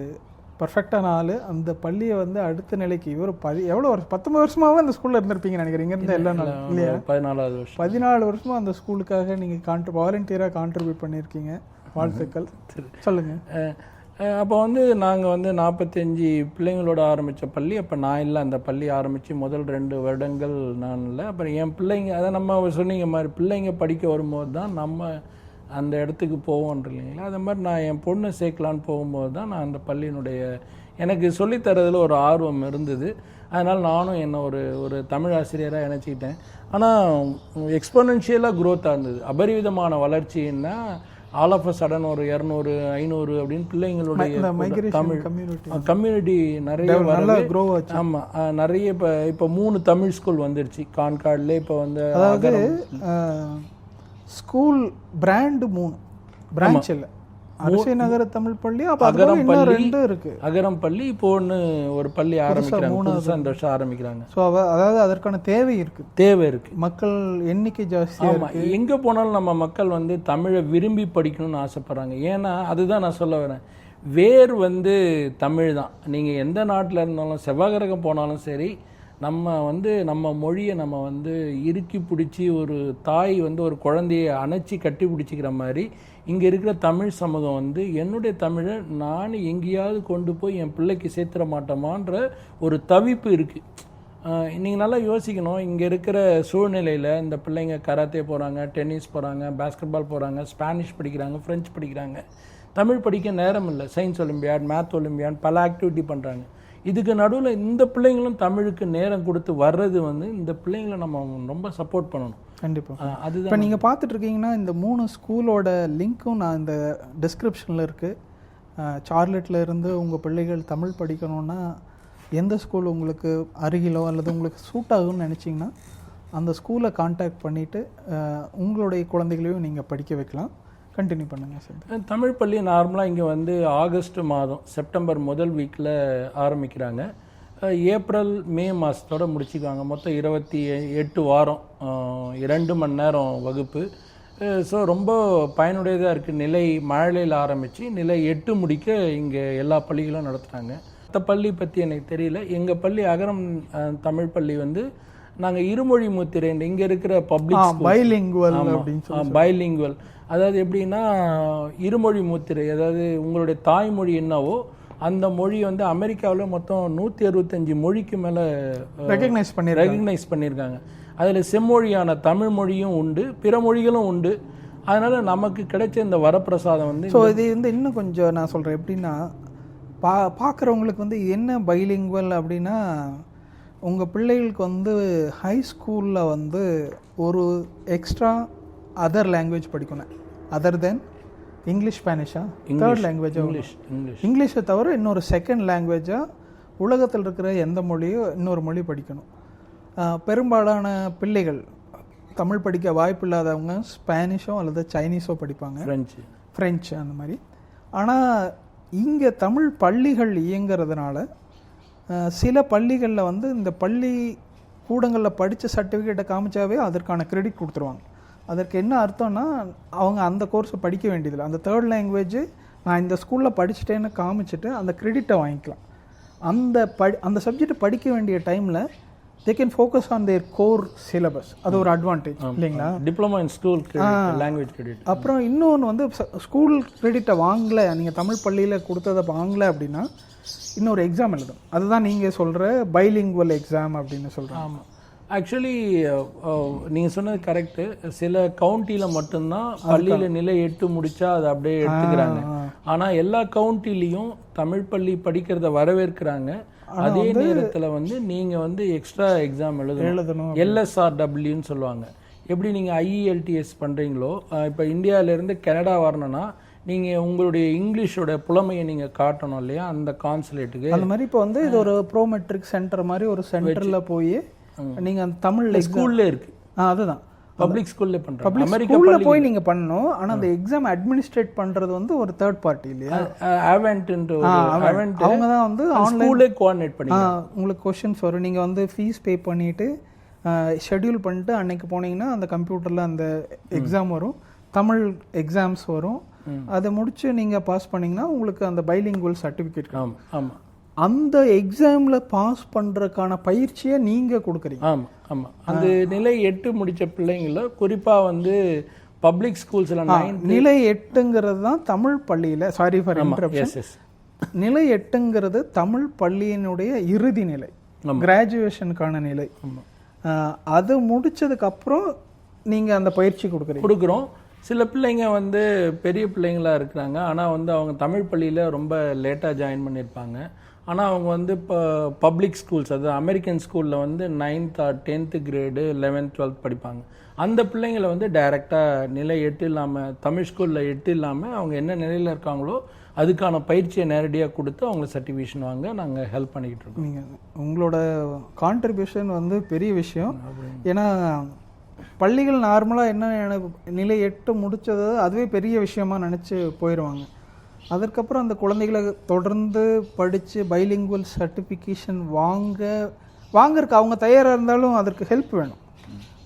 பர்ஃபெக்டான ஆள். அந்த பள்ளியை வந்து அடுத்த நிலைக்கு இவர் எவ்வளோ வருஷம், 19 வருஷமாகவே அந்த ஸ்கூலில் இருந்திருப்பீங்க நினைக்கிறேன். இங்கேருந்து எல்லாம் இல்லையா? 14 வருஷமாக அந்த ஸ்கூலுக்காக நீங்கள் வாலண்டியராக கான்ட்ரிபியூட் பண்ணியிருக்கீங்க. வாழ்த்துக்கள். சொல்லுங்கள். அப்போ வந்து நாங்கள் வந்து 45 பிள்ளைங்களோட ஆரம்பித்த பள்ளி. அப்போ நான் இல்லை, அந்த பள்ளி ஆரம்பித்து முதல் 2 வருடங்கள் நான் இல்லை. அப்புறம் என் பிள்ளைங்க, அதை நம்ம சொன்னீங்க மாதிரி பிள்ளைங்க படிக்க வரும்போது தான் நம்ம அந்த இடத்துக்கு போவோன்ற இல்லைங்களா. அது மாதிரி நான் என் பொண்ணை சேர்க்கலான்னு போகும்போது தான் நான் அந்த பள்ளியினுடைய எனக்கு சொல்லித்தரதில் ஒரு ஆர்வம் இருந்தது. அதனால் நானும் என்னை ஒரு தமிழ் ஆசிரியராக நினச்சிக்கிட்டேன். ஆனால் எக்ஸ்போனென்ஷியலாக க்ரோத்தாக இருந்தது. அபரிவிதமான வளர்ச்சின்னா ஆல் ஆஃப் அ சடன் ஒரு 200, 500 அப்படின்னு பிள்ளைங்களுடைய தமிழ் கம்யூனிட்டி நிறைய வரல. ஆமாம், நிறைய இப்போ 3 தமிழ் ஸ்கூல் வந்துருச்சு கான்கார்ட்ல. இப்போ வந்து ஸ்கூல் பிராண்டு 3 பிரான்ச் இல்லை. அரசி நகர தமிழ் பள்ளி, அகரம் பள்ளி இருக்கு. அகரம் பள்ளி இப்போ ஒரு பள்ளி ஆரம்பிக்கிறாங்க, இந்த வருஷம் ஆரம்பிக்கிறாங்க. ஸோ அதாவது அதற்கான தேவை இருக்கு. மக்கள் எண்ணிக்கை ஜாஸ்தி. ஆமாம், எங்கே போனாலும் நம்ம மக்கள் வந்து தமிழை விரும்பி படிக்கணும்னு ஆசைப்படுறாங்க. ஏன்னா அதுதான் நான் சொல்ல வரேன், வேர் வந்து தமிழ் தான். நீங்கள் எந்த நாட்டில் இருந்தாலும், செவ்வாய்க்கிரகம் போனாலும் சரி, நம்ம மொழியை நம்ம வந்து இறுக்கி பிடிச்சி, ஒரு தாய் வந்து ஒரு குழந்தையை அணைச்சி கட்டி பிடிச்சிக்கிற மாதிரி இங்கே இருக்கிற தமிழ் சமூகம் வந்து என்னுடைய தமிழை நான் எங்கேயாவது கொண்டு போய் என் பிள்ளைக்கு சேர்த்துட மாட்டோமான்ற ஒரு தவிப்பு இருக்குது. நீங்கள் நல்லா யோசிக்கணும். இங்கே இருக்கிற சூழ்நிலையில் இந்த பிள்ளைங்க கராத்தே போகிறாங்க, டென்னிஸ் போகிறாங்க, பாஸ்கெட்பால் போகிறாங்க, ஸ்பானிஷ் படிக்கிறாங்க, ஃப்ரெஞ்சு படிக்கிறாங்க. தமிழ் படிக்க நேரம் இல்லை. சயின்ஸ் ஒலிம்பியாட், மேத் ஒலிம்பியாட், பல ஆக்டிவிட்டி பண்ணுறாங்க. இதுக்கு நடுவில் இந்த பிள்ளைங்களும் தமிழுக்கு நேரம் கொடுத்து வர்றது வந்து இந்த பிள்ளைங்களை நம்ம ரொம்ப சப்போர்ட் பண்ணணும். கண்டிப்பாக. அதுதான் இப்போ நீங்கள் பார்த்துட்ருக்கீங்கன்னா இந்த 3 ஸ்கூலோட லிங்க்கும் நான் இந்த டிஸ்கிரிப்ஷனில் இருக்குது. சார்லெட்டில் இருந்து உங்கள் பிள்ளைகள் தமிழ் படிக்கணுன்னா எந்த ஸ்கூல் உங்களுக்கு அருகிலோ அல்லது உங்களுக்கு சூட் ஆகும்னு நினச்சிங்கன்னா அந்த ஸ்கூலை கான்டாக்ட் பண்ணிவிட்டு உங்களுடைய குழந்தைகளையும் நீங்கள் படிக்க வைக்கலாம். கண்டினியூ பண்ணுங்கள் சார். தமிழ் பள்ளி நார்மலாக இங்கே வந்து ஆகஸ்ட் மாதம், செப்டம்பர் முதல் வீக்கில் ஆரம்பிக்கிறாங்க. ஏப்ரல் மே மாதத்தோடு முடிச்சுக்குவாங்க. மொத்தம் 28 வாரம், 2 மணி நேரம் வகுப்பு. ஸோ ரொம்ப பயனுடையதாக இருக்குது. நிலை மழலையில் ஆரம்பித்து நிலை 8 முடிக்க இங்கே எல்லா பள்ளிகளும் நடத்துகிறாங்க. மற்ற பள்ளி பற்றி எனக்கு தெரியல. எங்கள் பள்ளி அகரம் தமிழ் பள்ளி வந்து நாங்கள் இருமொழி முத்திரை, இங்கே இருக்கிற பப்ளிக் பைலிங்குவல், அதாவது எப்படின்னா இருமொழி முத்திரை, அதாவது உங்களுடைய தாய்மொழி என்னவோ அந்த மொழி வந்து அமெரிக்காவில் மொத்தம் 165 மொழிக்கு மேலே ரெகக்னைஸ் பண்ணியிருக்காங்க. அதில் செம்மொழியான தமிழ் மொழியும் உண்டு, பிற மொழிகளும் உண்டு. அதனால் நமக்கு கிடைச்ச இந்த வரப்பிரசாதம் வந்து ஸோ இது வந்து இன்னும் கொஞ்சம் நான் சொல்கிறேன் எப்படின்னா, பார்க்குறவங்களுக்கு வந்து என்ன பைலிங்குவல் அப்படின்னா, உங்கள் பிள்ளைகளுக்கு வந்து ஹை ஸ்கூலில் வந்து ஒரு எக்ஸ்ட்ரா அதர் லாங்குவேஜ் படிக்கணும், அதர் தென் இங்கிலீஷ் ஸ்பானிஷா தேர்ட் லாங்குவேஜா? இங்கிலீஷை தவிர இன்னொரு செகண்ட் லாங்குவேஜாக உலகத்தில் இருக்கிற எந்த மொழியோ இன்னொரு மொழி படிக்கணும். பெரும்பாலான பிள்ளைகள் தமிழ் படிக்க வாய்ப்பு இல்லாதவங்க ஸ்பானிஷோ அல்லது சைனீஸோ படிப்பாங்க, ஃப்ரெஞ்சு அந்த மாதிரி. ஆனால் இங்கே தமிழ் பள்ளிகள் இயங்கிறதுனால சில பள்ளிகளில் வந்து இந்த பள்ளி கூடங்களில் படித்த சர்டிஃபிகேட்டை காமிச்சாவே அதற்கான கிரெடிட் கொடுத்துருவாங்க. அதற்கு என்ன அர்த்தம்னா அவங்க அந்த கோர்ஸை படிக்க வேண்டியதில்லை. அந்த தேர்ட் லாங்குவேஜ் நான் இந்த ஸ்கூலில் படிச்சுட்டேன்னு காமிச்சிட்டு அந்த கிரெடிட்டை வாங்கிக்கலாம். அந்த சப்ஜெக்டை படிக்க வேண்டிய டைமில் they can focus on their core syllabus. அது ஒரு அட்வான்டேஜ் இல்லைங்களா? Diploma in school language credit. அப்புறம் இன்னொன்று வந்து ஸ்கூல் கிரெடிட்டை வாங்கலை, நீங்கள் தமிழ் பள்ளியில் கொடுத்ததை வாங்கலை அப்படின்னா இன்னொரு எக்ஸாம் எழுதும். அதுதான் நீங்கள் சொல்கிற பைலிங்குவல் எக்ஸாம் அப்படின்னு சொல்கிறேன். ஆமாம், ஆக்சுவலி நீங்கள் சொன்னது கரெக்டு. சில கவுண்டியில் மட்டும்தான் பள்ளியில் நிலை 8 முடித்தா அதை அப்படியே எடுத்துக்கிறாங்க. ஆனால் எல்லா கவுண்டிலையும் தமிழ் பள்ளி படிக்கிறத வரவேற்கிறாங்க. அதே நேரத்தில் வந்து நீங்கள் வந்து எக்ஸ்ட்ரா எக்ஸாம் எழுதணும். LSRWன்னு சொல்லுவாங்க. எப்படி நீங்கள் IELTS பண்ணுறீங்களோ, இப்போ இந்தியாவிலேருந்து கனடா வரணும்னா நீங்கள் உங்களுடைய இங்கிலீஷோட புலமையை நீங்கள் காட்டணும் இல்லையா அந்த கான்சுலேட்டுக்கு. அந்த மாதிரி இப்போ வந்து இது ஒரு ப்ரோமெட்ரிக் சென்டர் மாதிரி ஒரு சென்டரில் போய் நீங்கள் அந்த தமிழ் ஸ்கூல்லே இருக்கு. அதுதான் பப்ளிக் ஸ்கூல்ல பண்றாங்க. பப்ளிக் ஸ்கூல்ல போய் நீங்க பண்ணணும். ஆனா அந்த எக்ஸாம் அட்மினிஸ்ட்ரேட் பண்றது வந்து ஒரு தேர்ட் பார்ட்டி இல்லையா? அவங்க தான் வந்து ஆன்லைன்ல கோஆர்டினேட் பண்ணி உங்களுக்கு क्वेश्चंस வரும். நீங்க வந்து ஃபீஸ் பே பண்ணிட்டு ஷெட்யூல் பண்ணிட்டு அன்னைக்கு போனீங்கன்னா அந்த கம்ப்யூட்டர்ல அந்த எக்ஸாம் வரும், தமிழ் எக்ஸாம்ஸ் வரும். அதை முடிச்சு நீங்க பாஸ் பண்ணீங்கன்னா உங்களுக்கு அந்த பைலிங்குவல் சர்டிபிகேட். ஆமா, அந்த எக்ஸாம்ல பாஸ் பண்றதுக்கான பயிற்சியை நீங்க கொடுக்குறீங்க. ஆமா ஆமா. அந்த நிலை 8 முடிச்ச பிள்ளைங்கள குறிப்பா வந்து பப்ளிக் ஸ்கூல்ஸ்ல நிலை 8ங்கிறது தான் தமிழ் பள்ளியில, சாரி ஃபார் இன்டரப்ஷன், நிலை 8ங்கிறது தமிழ் பள்ளியினுடைய இறுதி நிலை, கிராஜுவேஷனுக்கான நிலை. அது முடிச்சதுக்கு அப்புறம் நீங்க அந்த பயிற்சி கொடுக்குறோம். சில பிள்ளைங்க வந்து பெரிய பிள்ளைங்களா இருக்கிறாங்க, ஆனால் வந்து அவங்க தமிழ் பள்ளியில் ரொம்ப லேட்டாக ஜாயின் பண்ணியிருப்பாங்க. ஆனால் அவங்க வந்து இப்போ பப்ளிக் ஸ்கூல்ஸ், அது அமெரிக்கன் ஸ்கூலில் வந்து 9th or 10th grade 11th 12th படிப்பாங்க. அந்த பிள்ளைங்களை வந்து டைரெக்டாக நிலை 8 இல்லாமல், தமிழ் ஸ்கூலில் 8 இல்லாமல் அவங்க என்ன நிலையில் இருக்காங்களோ அதுக்கான பயிற்சியை நேரடியாக கொடுத்து அவங்க சர்டிஃபிகேஷன் வாங்க நாங்கள் ஹெல்ப் பண்ணிக்கிட்டு இருக்கோம். நீங்கள் உங்களோட கான்ட்ரிபியூஷன் வந்து பெரிய விஷயம். ஏன்னா பள்ளிகள் நார்மலாக என்ன நிலை 8 முடித்தது அதுவே பெரிய விஷயமா நினச்சி போயிடுவாங்க. அதற்கப்புறம் அந்த குழந்தைகளை தொடர்ந்து படித்து பைலிங்குவல் சர்டிஃபிகேஷன் வாங்கறதுக்கு அவங்க தயாராக இருந்தாலும் அதற்கு ஹெல்ப் வேணும்.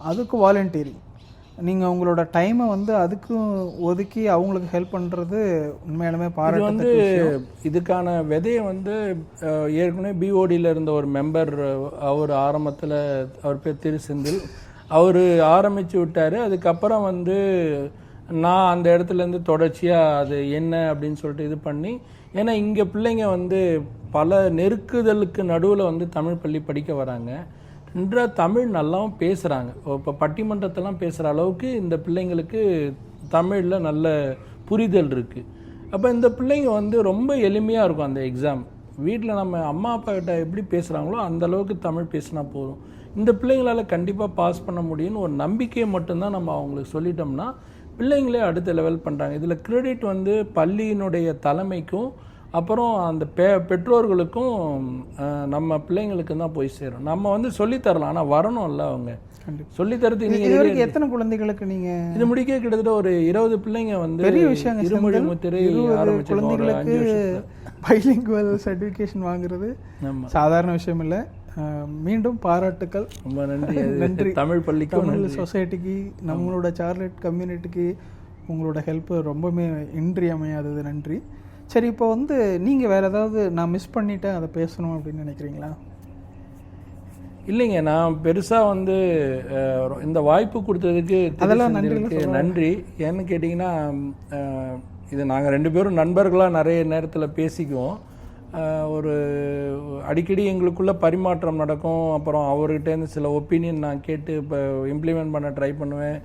அதுக்கு வாலண்டியரிங் நீங்கள் உங்களோட டைமை வந்து அதுக்கும் ஒதுக்கி அவங்களுக்கு ஹெல்ப் பண்ணுறது உண்மையாலுமே பாராட்டு. இதுக்கான விதையை வந்து ஏற்கனவே BODயில் இருந்த ஒரு மெம்பர், அவர் ஆரம்பத்தில், அவர் பேர் திரு செந்தில், அவர் ஆரம்பித்து விட்டார். அதுக்கப்புறம் வந்து நான் அந்த இடத்துலேருந்து தொடர்ச்சியாக அது என்ன அப்படின்னு சொல்லிட்டு இது பண்ணி, ஏன்னா இங்கே பிள்ளைங்க வந்து பல நெருக்குதலுக்கு நடுவில் வந்து தமிழ் பள்ளி படிக்க வராங்க. தமிழ் நல்லாவும் பேசுகிறாங்க. இப்போ பட்டிமன்றத்தெல்லாம் பேசுகிற அளவுக்கு இந்த பிள்ளைங்களுக்கு தமிழில் நல்ல புரிதல் இருக்குது. அப்போ இந்த பிள்ளைங்க வந்து ரொம்ப எளிமையாக இருக்கும் அந்த எக்ஸாம். வீட்டில் நம்ம அம்மா அப்பா கிட்ட எப்படி பேசுகிறாங்களோ அந்த அளவுக்கு தமிழ் பேசினா போதும். இந்த பிள்ளைங்களால் கண்டிப்பாக பாஸ் பண்ண முடியும்னு ஒரு நம்பிக்கையை மட்டும்தான் நம்ம அவங்களுக்கு சொல்லிட்டோம்னா பிள்ளைங்களே அடுத்த லெவல் பண்ணுறாங்க. இதில் கிரெடிட் வந்து பள்ளியினுடைய தலைமைக்கும் அப்புறம் அந்த பெற்றோர்களுக்கும் நம்ம பிள்ளைங்களுக்கு தான் போய் சேரும். நம்ம வந்து சொல்லித்தரலாம், ஆனால் வரணும்ல அவங்க சொல்லித்தரது. நீங்கள் எத்தனை குழந்தைகளுக்கு நீங்கள் இது முடிக்க கிட்டத்தட்ட ஒரு 20 பிள்ளைங்க வந்து பெரிய விஷயம். இருமொழி முத்திரை குழந்தைகளுக்கு பைலிங்குவல் சர்டிஃபிகேஷன் வாங்குறது சாதாரண விஷயம் இல்லை. மீண்டும் பாராட்டுக்கள். ரொம்ப நன்றி தமிழ் பள்ளிக்கு, தமிழ் சொசைட்டிக்கு, நம்மளோட சார்லட் கம்யூனிட்டிக்கு உங்களோட ஹெல்ப் ரொம்பவே இன்றியமையாதது. நன்றி. சரி, இப்போ வந்து நீங்கள் வேறு ஏதாவது நான் மிஸ் பண்ணிட்டேன் அதை பேசணும் அப்படின்னு நினைக்கிறீங்களா? இல்லைங்க, நான் பெருசாக வந்து இந்த வாய்ப்பு கொடுத்ததுக்கு அதெல்லாம் நன்றி. ஏன்னு கேட்டிங்கன்னா, இது நாங்கள் 2 பேரும் நண்பர்களாக நிறைய நேரத்தில் பேசிக்குவோம். ஒரு அடிக்கடி எங்களுக்குள்ள பரிமாற்றம் நடக்கும். அப்புறம் அவர்கிட்டேருந்து சில ஒப்பீனியன் நான் கேட்டு இப்போ இம்ப்ளிமெண்ட் பண்ண ட்ரை பண்ணுவேன்.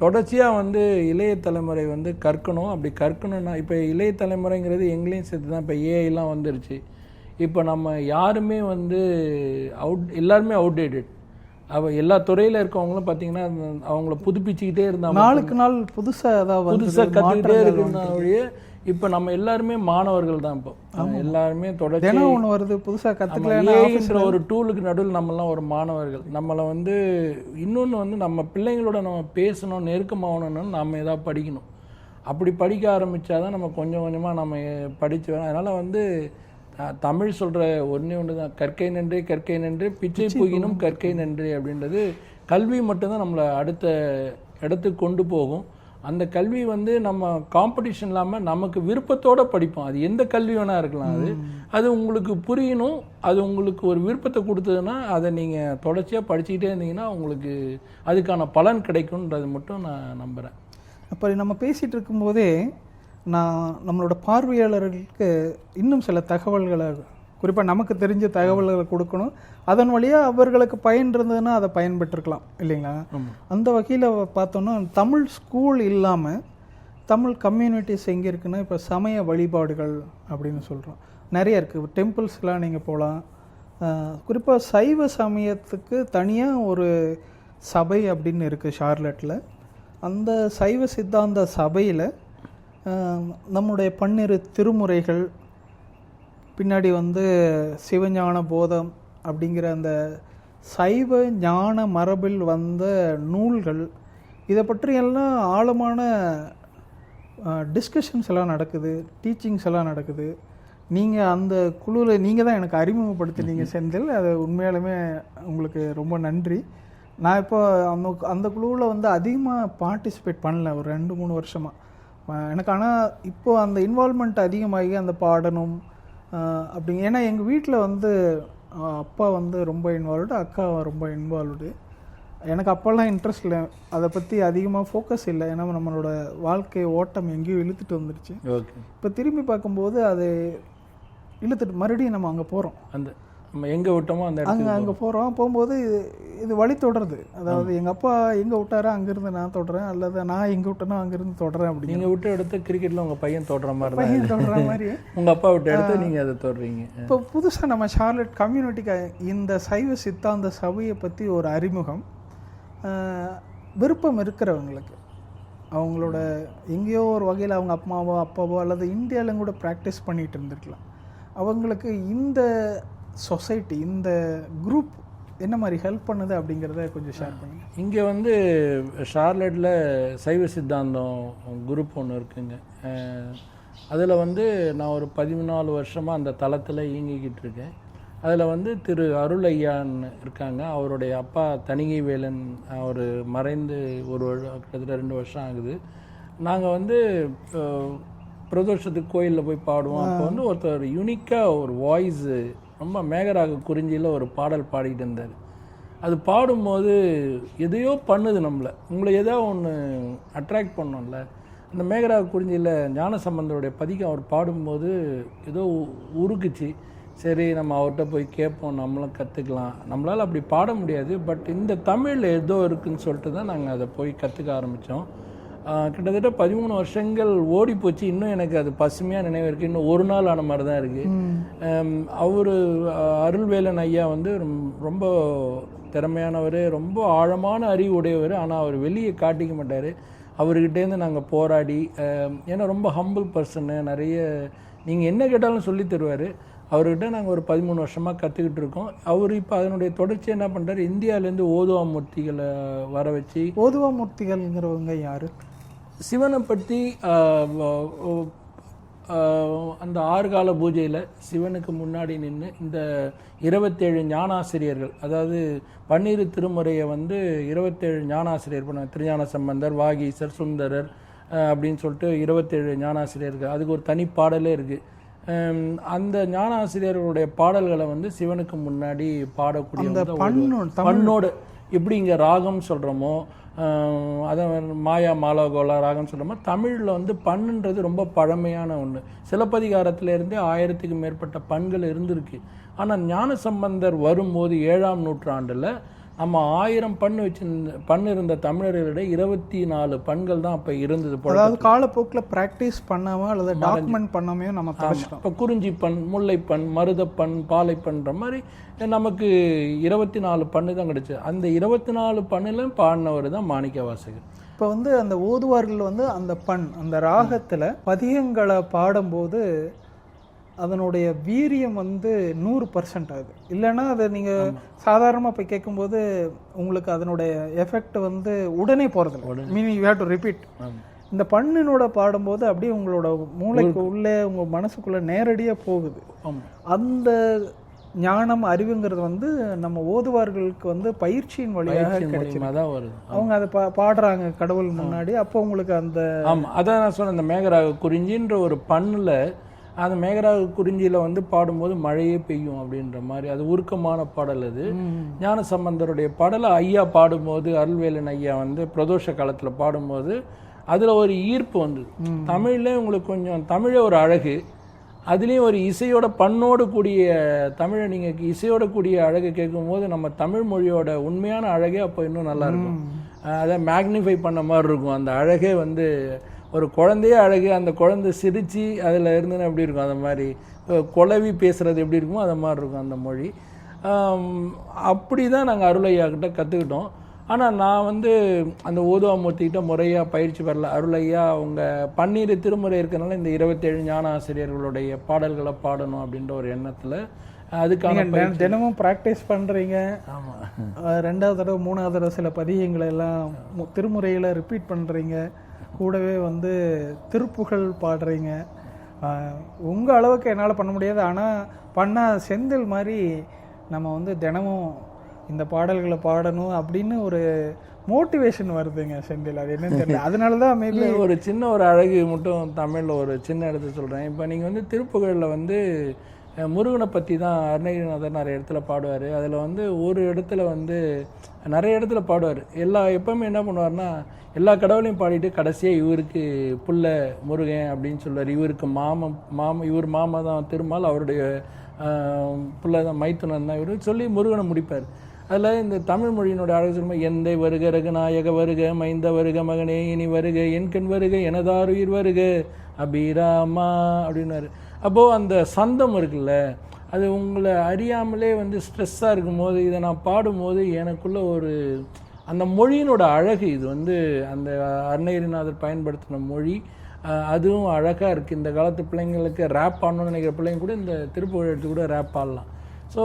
தொடர்ச்சியாக வந்து இளைய தலைமுறை வந்து கற்கணும். அப்படி கற்கணும்னா இப்போ இளைய தலைமுறைங்கிறது எங்களையும் சேர்த்து தான். இப்போ ஏஐலாம் வந்துருச்சு. இப்போ நம்ம யாருமே வந்து எல்லாருமே அவுடேட்டட். எல்லா துறையில் இருக்கவங்களும் பார்த்தீங்கன்னா அவங்கள புதுப்பிச்சுக்கிட்டே இருந்தாங்க, நாளுக்கு நாள் புதுசாக கற்றுக்கிட்டே இருக்குன்னா வழியே இப்போ நம்ம எல்லாருமே மாணவர்கள் தான். இப்போ எல்லாருமே தொடர்ச்சி ஒன்று வருது புதுசாக கற்றுக்கலன்ற ஒரு டூலுக்கு நடுவில் நம்மலாம் ஒரு மாணவர்கள். நம்மளை வந்து இன்னொன்று வந்து நம்ம பிள்ளைங்களோட நம்ம பேசணும், நெருக்கமாகணும்னு நம்ம ஏதாவது படிக்கணும். அப்படி படிக்க ஆரம்பித்தாதான் நம்ம கொஞ்சம் கொஞ்சமாக நம்ம படித்து வரோம். அதனால் வந்து தமிழ் சொல்கிற ஒன்று தான், கற்கை நன்றி கற்கை நன்றி பிச்சை புகினும் கற்கை நன்றி அப்படின்றது. கல்வி மட்டும்தான் நம்மளை அடுத்த இடத்துக்கு கொண்டு போகும். அந்த கல்வி வந்து நம்ம காம்படிஷன் இல்லாமல் நமக்கு விருப்பத்தோடு படிப்போம். அது எந்த கல்வி வேணால் இருக்கலாம். அது உங்களுக்கு புரியணும், அது உங்களுக்கு ஒரு விருப்பத்தை கொடுத்ததுன்னா அதை நீங்கள் தொடர்ச்சியாக படிச்சுக்கிட்டே இருந்தீங்கன்னா உங்களுக்கு அதுக்கான பலன் கிடைக்கும்ன்றது மட்டும் நான் நம்புகிறேன். அப்போ நம்ம பேசிகிட்டு இருக்கும்போதே நான் நம்மளோட பார்வையாளர்களுக்கு இன்னும் சில தகவல்களை, குறிப்பாக நமக்கு தெரிஞ்ச தகவல்களை கொடுக்கணும். அதன் வழியாக அவர்களுக்கு பயன் இருந்ததுன்னா அதை பயன்பெற்றிருக்கலாம் இல்லைங்களா? அந்த வகையில் பார்த்தோன்னா தமிழ் ஸ்கூல் இல்லாமல் தமிழ் கம்யூனிட்டிஸ் எங்கே இருக்குன்னா, இப்போ சமய வழிபாடுகள் அப்படின்னு சொல்கிறோம் நிறைய இருக்குது. டெம்பிள்ஸ்லாம் நீங்கள் போகலாம். குறிப்பாக சைவ சமயத்துக்கு தனியாக ஒரு சபை அப்படின்னு இருக்குது ஷார்லட்டில். அந்த சைவ சித்தாந்த சபையில் நம்முடைய 12 திருமுறைகள், பின்னாடி வந்து சிவஞான போதம் அப்படிங்கிற அந்த சைவ ஞான மரபில் வந்த நூல்கள், இதை பற்றியெல்லாம் ஆழமான டிஸ்கஷன்ஸ் எல்லாம் நடக்குது, டீச்சிங்ஸ் எல்லாம் நடக்குது. நீங்கள் அந்த குழுவில் நீங்கள் தான் எனக்கு அறிமுகப்படுத்தினீங்க செந்தில். அது உண்மையாலுமே உங்களுக்கு ரொம்ப நன்றி. நான் இப்போ அந்த குழுவில் வந்து அதிகமாக பார்ட்டிசிபேட் பண்ணல ஒரு 2-3 வருஷமாக எனக்கு. ஆனால் இப்போது அந்த இன்வால்மெண்ட் அதிகமாகி அந்த பாடணும் அப்படிங்க. ஏன்னா எங்கள் வீட்டில் வந்து அப்பா வந்து ரொம்ப இன்வால்வ்டு, அக்கா ரொம்ப இன்வால்வ்டு. எனக்கு அப்போல்லாம் இன்ட்ரெஸ்ட் இல்லை, அதை பற்றி அதிகமாக ஃபோக்கஸ் இல்லை. ஏன்னா நம்மளோட வாழ்க்கை ஓட்டம் எங்கேயோ இழுத்துட்டு வந்துடுச்சு. இப்போ திரும்பி பார்க்கும்போது அது இழுத்துட்டு மறுபடியும் நம்ம அங்கே போகிறோம். அந்த நம்ம எங்கே விட்டோமோ அந்த அங்கே போகும்போது இது வழி தொடருது. அதாவது எங்கள் அப்பா எங்கே விட்டாரோ அங்கேருந்து நான் தொடறேன், அல்லது நான் எங்கே விட்டனோ அங்கேருந்து தொடறேன். அப்படி நீங்கள் விட்ட இடத்த கிரிக்கெட்டில் உங்கள் பையன் தொடர மாதிரி பையன் தொடர மாதிரி உங்கள் அப்பா விட்ட இடத்த நீங்கள் அதை தொடறீங்க. இப்போ புதுசாக நம்ம ஷார்லட் கம்யூனிட்டிக்கு இந்த சைவ சித்தாந்த சபையை பற்றி ஒரு அறிமுகம், விருப்பம் இருக்கிறவங்களுக்கு அவங்களோட எங்கேயோ ஒரு வகையில் அவங்க அம்மாவோ அப்பாவோ அல்லது இந்தியாவிலும் கூட ப்ராக்டிஸ் பண்ணிகிட்டு இருந்திருக்கலாம். அவங்களுக்கு இந்த சொசைட்டி, இந்த குரூப் என்ன மாதிரி ஹெல்ப் பண்ணுது அப்படிங்கிறத கொஞ்சம் ஷேர் பண்ணுங்க. இங்கே வந்து ஷார்லட்டில் சைவ சித்தாந்தம் குரூப் ஒன்று இருக்குங்க. அதில் வந்து நான் ஒரு 14 வருஷமாக அந்த தளத்தில் இயங்கிக்கிட்டு இருக்கேன். அதில் வந்து திரு அருள் ஐயான்னு இருக்காங்க. அவருடைய அப்பா தணிகை வேலன் அவர் மறைந்து கிட்டத்தட்ட 2 வருஷம் ஆகுது. நாங்கள் வந்து பிரதோஷத்துக்கு கோயிலில் போய் பாடுவோம். அப்போ வந்து ஒருத்தர் யூனிக்காக ஒரு வாய்ஸு ரொம்ப மேகராக குறிஞ்சியில் ஒரு பாடல் பாடிக்கிட்டு இருந்தார். அது பாடும்போது எதையோ பண்ணுது உங்களை ஏதோ ஒன்று அட்ராக்ட் பண்ணோம்ல. அந்த மேகராக குறிஞ்சியில் ஞானசம்பந்தருடைய பதிகம் அவர் பாடும்போது ஏதோ உருக்குச்சு. சரி நம்ம அவர்கிட்ட போய் கேட்போம், நம்மளும் கற்றுக்கலாம். நம்மளால் அப்படி பாட முடியாது, பட் இந்த தமிழில் ஏதோ இருக்குதுன்னு சொல்லிட்டு தான் நாங்கள் அதை போய் கற்றுக்க ஆரம்பித்தோம். கிட்டத்தட்ட 13 வருஷங்கள் ஓடி போச்சு. இன்னும் எனக்கு அது பசுமையாக நினைவு இருக்குது. இன்னும் ஒரு நாள் ஆன மாதிரி தான் இருக்குது. அவர் அருள்வேலன் ஐயா வந்து ரொம்ப திறமையானவர், ரொம்ப ஆழமான அறிவு உடையவர். ஆனால் அவர் வெளியே காட்டிக்க மாட்டார். அவர்கிட்டேருந்து நாங்கள் போராடி, ஏன்னா ரொம்ப ஹம்பிள் பர்சனு, நிறைய நீங்கள் என்ன கேட்டாலும் சொல்லி தருவார். அவர்கிட்ட நாங்கள் ஒரு 13 வருஷமாக கற்றுக்கிட்டு இருக்கோம். அவர் இப்போ அதனுடைய தொடர்ச்சி என்ன பண்ணுறாரு, இந்தியாவிலேருந்து ஓதுவா மூர்த்திகளை வர வச்சு. ஓதுவா மூர்த்திகள்ங்கிறவங்க யார்? சிவனை பற்றி அந்த 6 கால பூஜையில் சிவனுக்கு முன்னாடி நின்று இந்த 27 ஞானாசிரியர்கள், அதாவது 12 திருமுறையை வந்து 27 ஞானாசிரியர் பண்ணுவாங்க. திருஞான சம்பந்தர், வாகீசர், சுந்தரர் அப்படின்னு சொல்லிட்டு 27 ஞானாசிரியர்கள். அதுக்கு ஒரு தனி பாடலே இருக்குது. அந்த ஞானாசிரியர்களுடைய பாடல்களை வந்து சிவனுக்கு முன்னாடி பாடக்கூடிய பண்ணோடு எப்படி இங்கே ராகம் சொல்கிறோமோ, அதை மாயா மாலகோலா ராகம் சொல்கிறோமோ, தமிழில் வந்து பண்ணுன்றது ரொம்ப பழமையான ஒன்று. சிலப்பதிகாரத்திலேருந்தே 1000க்கு மேற்பட்ட பண்கள் இருந்திருக்கு. ஆனால் ஞானசம்பந்தர் வரும்போது 7ஆம் நூற்றாண்டில் ஆமாம் 1000 பண்ணு இருந்த தமிழர்களிட 24 பண்கள் தான் அப்போ இருந்தது. அதாவது காலப்போக்கில் ப்ராக்டிஸ் பண்ணாமல் அல்லது டாக்குமெண்ட் பண்ணாமையும் நம்ம தொலைச்சிட்டோம். இப்போ குறிஞ்சிப்பண், முல்லைப்பண், மருதப்பண், பாலைப்பண்ற மாதிரி நமக்கு 24 பண்ணு தான் கிடைச்சது. அந்த 24 பண்ணிலும் பாடினவர் தான் மாணிக்கவாசகர். இப்போ வந்து அந்த ஓதுவார்கள் வந்து அந்த அந்த ராகத்தில் பதிகங்களை பாடும்போது அதனுடைய வீரியம் வந்து 100% ஆகுது. இல்லைன்னா அதை நீங்கள் சாதாரணமாக போய் கேட்கும்போது உங்களுக்கு அதனுடைய எஃபெக்ட் வந்து உடனே போகிறதில்ல. Meaning you have to repeat. இந்த பண்ணினோட பாடும்போது அப்படியே உங்களோட மூளைக்கு உள்ளே உங்கள் மனசுக்குள்ளே நேரடியாக போகுது. அந்த ஞானம் அறிவுங்கிறது வந்து நம்ம ஓதுவார்களுக்கு வந்து பயிற்சியின் வழியாக கிடைச்சிருக்கும். அவங்க அதை பாடுறாங்க கடவுள் முன்னாடி. அப்போ உங்களுக்கு அந்த அதான் நான் சொன்னேன், அந்த மேகராக குறிஞ்சின்ற ஒரு பண்ணில் அந்த மேகராக குறிஞ்சியில் வந்து பாடும்போது மழையே பெய்யும் அப்படின்ற மாதிரி அது உருக்கமான பாடல். அது ஞான சம்பந்தருடைய பாடலை ஐயா பாடும்போது, அருள்வேலன் ஐயா வந்து பிரதோஷ காலத்தில் பாடும்போது அதில் ஒரு ஈர்ப்பு வந்து தமிழ்லேயே உங்களுக்கு கொஞ்சம் தமிழே ஒரு அழகு, அதுலேயும் ஒரு இசையோட பண்ணோடு கூடிய தமிழை நீங்கள் இசையோட கூடிய அழகு கேட்கும்போது நம்ம தமிழ் மொழியோட உண்மையான அழகே அப்போ இன்னும் நல்லா இருக்கும். அதை மேக்னிஃபை பண்ண மாதிரி இருக்கும். அந்த அழகே வந்து ஒரு குழந்தையே அழகு, அந்த குழந்தை சிரித்து அதில் இருந்துன்னு எப்படி இருக்கும், அந்த மாதிரி குழவி பேசுகிறது எப்படி இருக்குமோ அது மாதிரி இருக்கும் அந்த மொழி. அப்படி தான் நாங்கள் அருளையா கிட்ட கற்றுக்கிட்டோம். ஆனால் நான் வந்து அந்த ஓதுவாமூர்த்திக்கிட்ட முறையாக பயிற்சி பெறல. அருளையா அவங்க பன்னீர் திருமுறை இருக்கிறனால இந்த 27 ஞான ஆசிரியர்களுடைய பாடல்களை பாடணும் அப்படின்ற ஒரு எண்ணத்தில் அதுக்கான தினமும் ப்ராக்டிஸ் பண்ணுறீங்க. ஆமாம், 2வது தடவை 3வது தடவை சில பதிகங்களை எல்லாம் திருமுறையில் ரிப்பீட் பண்ணுறீங்க. கூடவே வந்து திருப்புகழ் பாடுறீங்க. உங்கள் அளவுக்கு என்னால் பண்ண முடியாது. ஆனால் பண்ணால் செந்தில் மாதிரி நம்ம வந்து தினமும் இந்த பாடல்களை பாடணும் அப்படின்னு ஒரு மோட்டிவேஷன் வருதுங்க செந்தில். அது என்னன்னு தெரியல. அதனால தான் மேபி ஒரு சின்ன ஒரு அழகு மட்டும் தமிழில் ஒரு சின்ன இடத்துல சொல்கிறேன். இப்போ நீங்கள் வந்து திருப்புகழில் வந்து முருகனை பற்றி தான் அருணகிரிநாதர் நிறைய இடத்துல பாடுவார். அதில் வந்து ஒரு இடத்துல வந்து நிறைய இடத்துல பாடுவார். எப்போவுமே என்ன பண்ணுவார்னா எல்லா கடவுளையும் பாடிட்டு கடைசியாக இவருக்கு புள்ள முருகன் அப்படின்னு சொல்லுவார். இவருக்கு இவர் மாமா தான் திருமால், அவருடைய புள்ள தான் மைத்துனன் தான் இவர் சொல்லி முருகனை முடிப்பார். அதில் இந்த தமிழ் மொழியினுடைய அழகு சொல்லும்போது எந்தை வருக ரகுநாயக வருக மைந்த வருக மகனே இனி வருக என்கண் வருக எனதாருயிர் வருக அபிராமா அப்படின்னாரு. அப்போது அந்த சந்தம் இருக்குல்ல, அது உங்களை அறியாமலே வந்து ஸ்ட்ரெஸ்ஸாக இருக்கும்போது இதை நான் பாடும்போது எனக்குள்ள ஒரு அந்த மொழியினோட அழகு, இது வந்து அந்த அருணகிரிநாதர் பயன்படுத்தின மொழி, அதுவும் அழகாக இருக்குது. இந்த காலத்து பிள்ளைங்களுக்கு ரேப் ஆடணும்னு நினைக்கிற பிள்ளைங்க கூட இந்த திருப்புகழ் எடுத்து கூட ரேப் ஆடலாம். ஸோ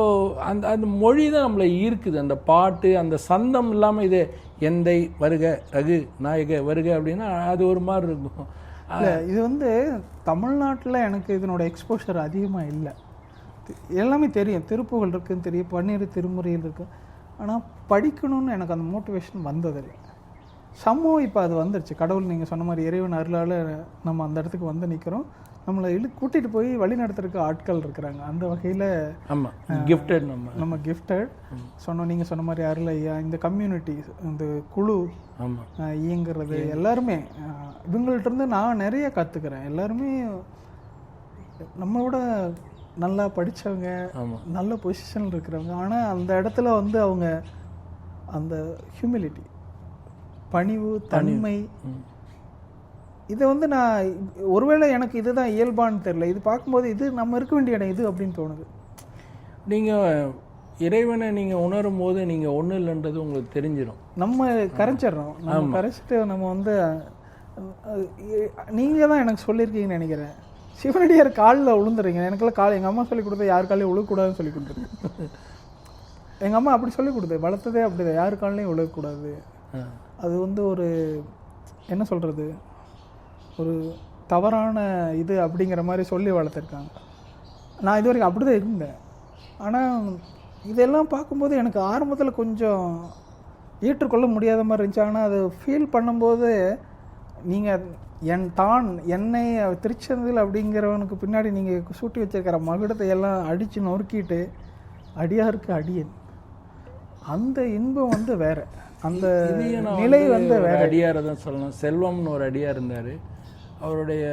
அந்த மொழி தான் நம்மளை ஈர்க்குது. அந்த பாட்டு அந்த சந்தம் இல்லாமல் இது எந்தை வருக ரகு நாயக வருக அப்படின்னா அது ஒரு மாதிரி இருக்கும். இல்லை, இது வந்து தமிழ்நாட்டில் எனக்கு இதனோட எக்ஸ்போஷர் அதிகமாக இல்லை. எல்லாமே தெரியும், திருப்புகழ் இருக்குன்னு தெரியும், பன்னீர் திருமுறையில் இருக்குது. ஆனால் படிக்கணும்னு எனக்கு அந்த மோட்டிவேஷன் வந்ததில்லை. சமூகம் இப்போ அது வந்துருச்சு. கடவுள் நீங்கள் சொன்ன மாதிரி இறைவன் அருளால் நம்ம அந்த இடத்துக்கு வந்து நிற்கிறோம். நம்மளை கூட்டிகிட்டு போய் வழி நடத்துறதுக்கு ஆட்கள் இருக்கிறாங்க. அந்த வகையில் நம்ம கிஃப்டட் சொன்னோம். நீங்கள் சொன்ன மாதிரி அருள் ஐயா, இந்த கம்யூனிட்டி, இந்த குழு இயங்குறது எல்லாருமே இவங்கள்ட்ட நான் நிறைய கற்றுக்கிறேன். எல்லாருமே நம்மளோட நல்லா படித்தவங்க, நல்ல பொசிஷனில் இருக்கிறவங்க. ஆனால் அந்த இடத்துல வந்து அவங்க அந்த ஹியூமிலிட்டி, பணிவு, தன்மை, இதை வந்து நான் ஒருவேளை எனக்கு இதுதான் இயல்பான்னு தெரியல. இது பார்க்கும்போது இது நம்ம இருக்க வேண்டிய இடம் இது அப்படின்னு தோணுது. நீங்கள் இறைவனை நீங்கள் உணரும் போது நீங்கள் ஒன்றும் இல்லைன்றது உங்களுக்கு தெரிஞ்சிடும். நம்ம கரைச்சிட்றோம். நம்ம கரைச்சிட்டு நம்ம வந்து நீங்கள் தான் எனக்கு சொல்லியிருக்கீங்கன்னு நினைக்கிறேன், சிவனடியார் காலில் விழுந்துறீங்க. எனக்குலாம் கால் எங்கள் அம்மா சொல்லி கொடுத்தா யார் காலையும் விழுகக்கூடாதுன்னு சொல்லி கொடுத்துருக்கு. எங்கள் அம்மா அப்படி சொல்லி கொடுத்தது, வளர்த்ததே அப்படி தான், யார் காலையும் விழுகக்கூடாது. அது வந்து ஒரு என்ன சொல்கிறது, ஒரு தவறான இது அப்படிங்கிற மாதிரி சொல்லி வளர்த்துருக்காங்க. நான் இது வரைக்கும் அப்படி தான் இருந்தேன். ஆனால் இதெல்லாம் பார்க்கும்போது எனக்கு ஆரம்பத்தில் கொஞ்சம் ஏற்றுக்கொள்ள முடியாத மாதிரி இருந்துச்சு. ஆனால் அது ஃபீல் பண்ணும்போது நீங்கள் என்னை திருச்செந்தில் அப்படிங்கிறவனுக்கு பின்னாடி நீங்கள் சூட்டி வச்சிருக்கிற மகுடத்தை எல்லாம் அடித்து நொறுக்கிட்டு அடியாருக்கு அடியன், அந்த இன்பம் வந்து வேற, அந்த நிலை வந்து வேற. அடியாரை தான் சொல்லணும். செல்வம்னு ஒரு அடியார் இருந்தார். அவருடைய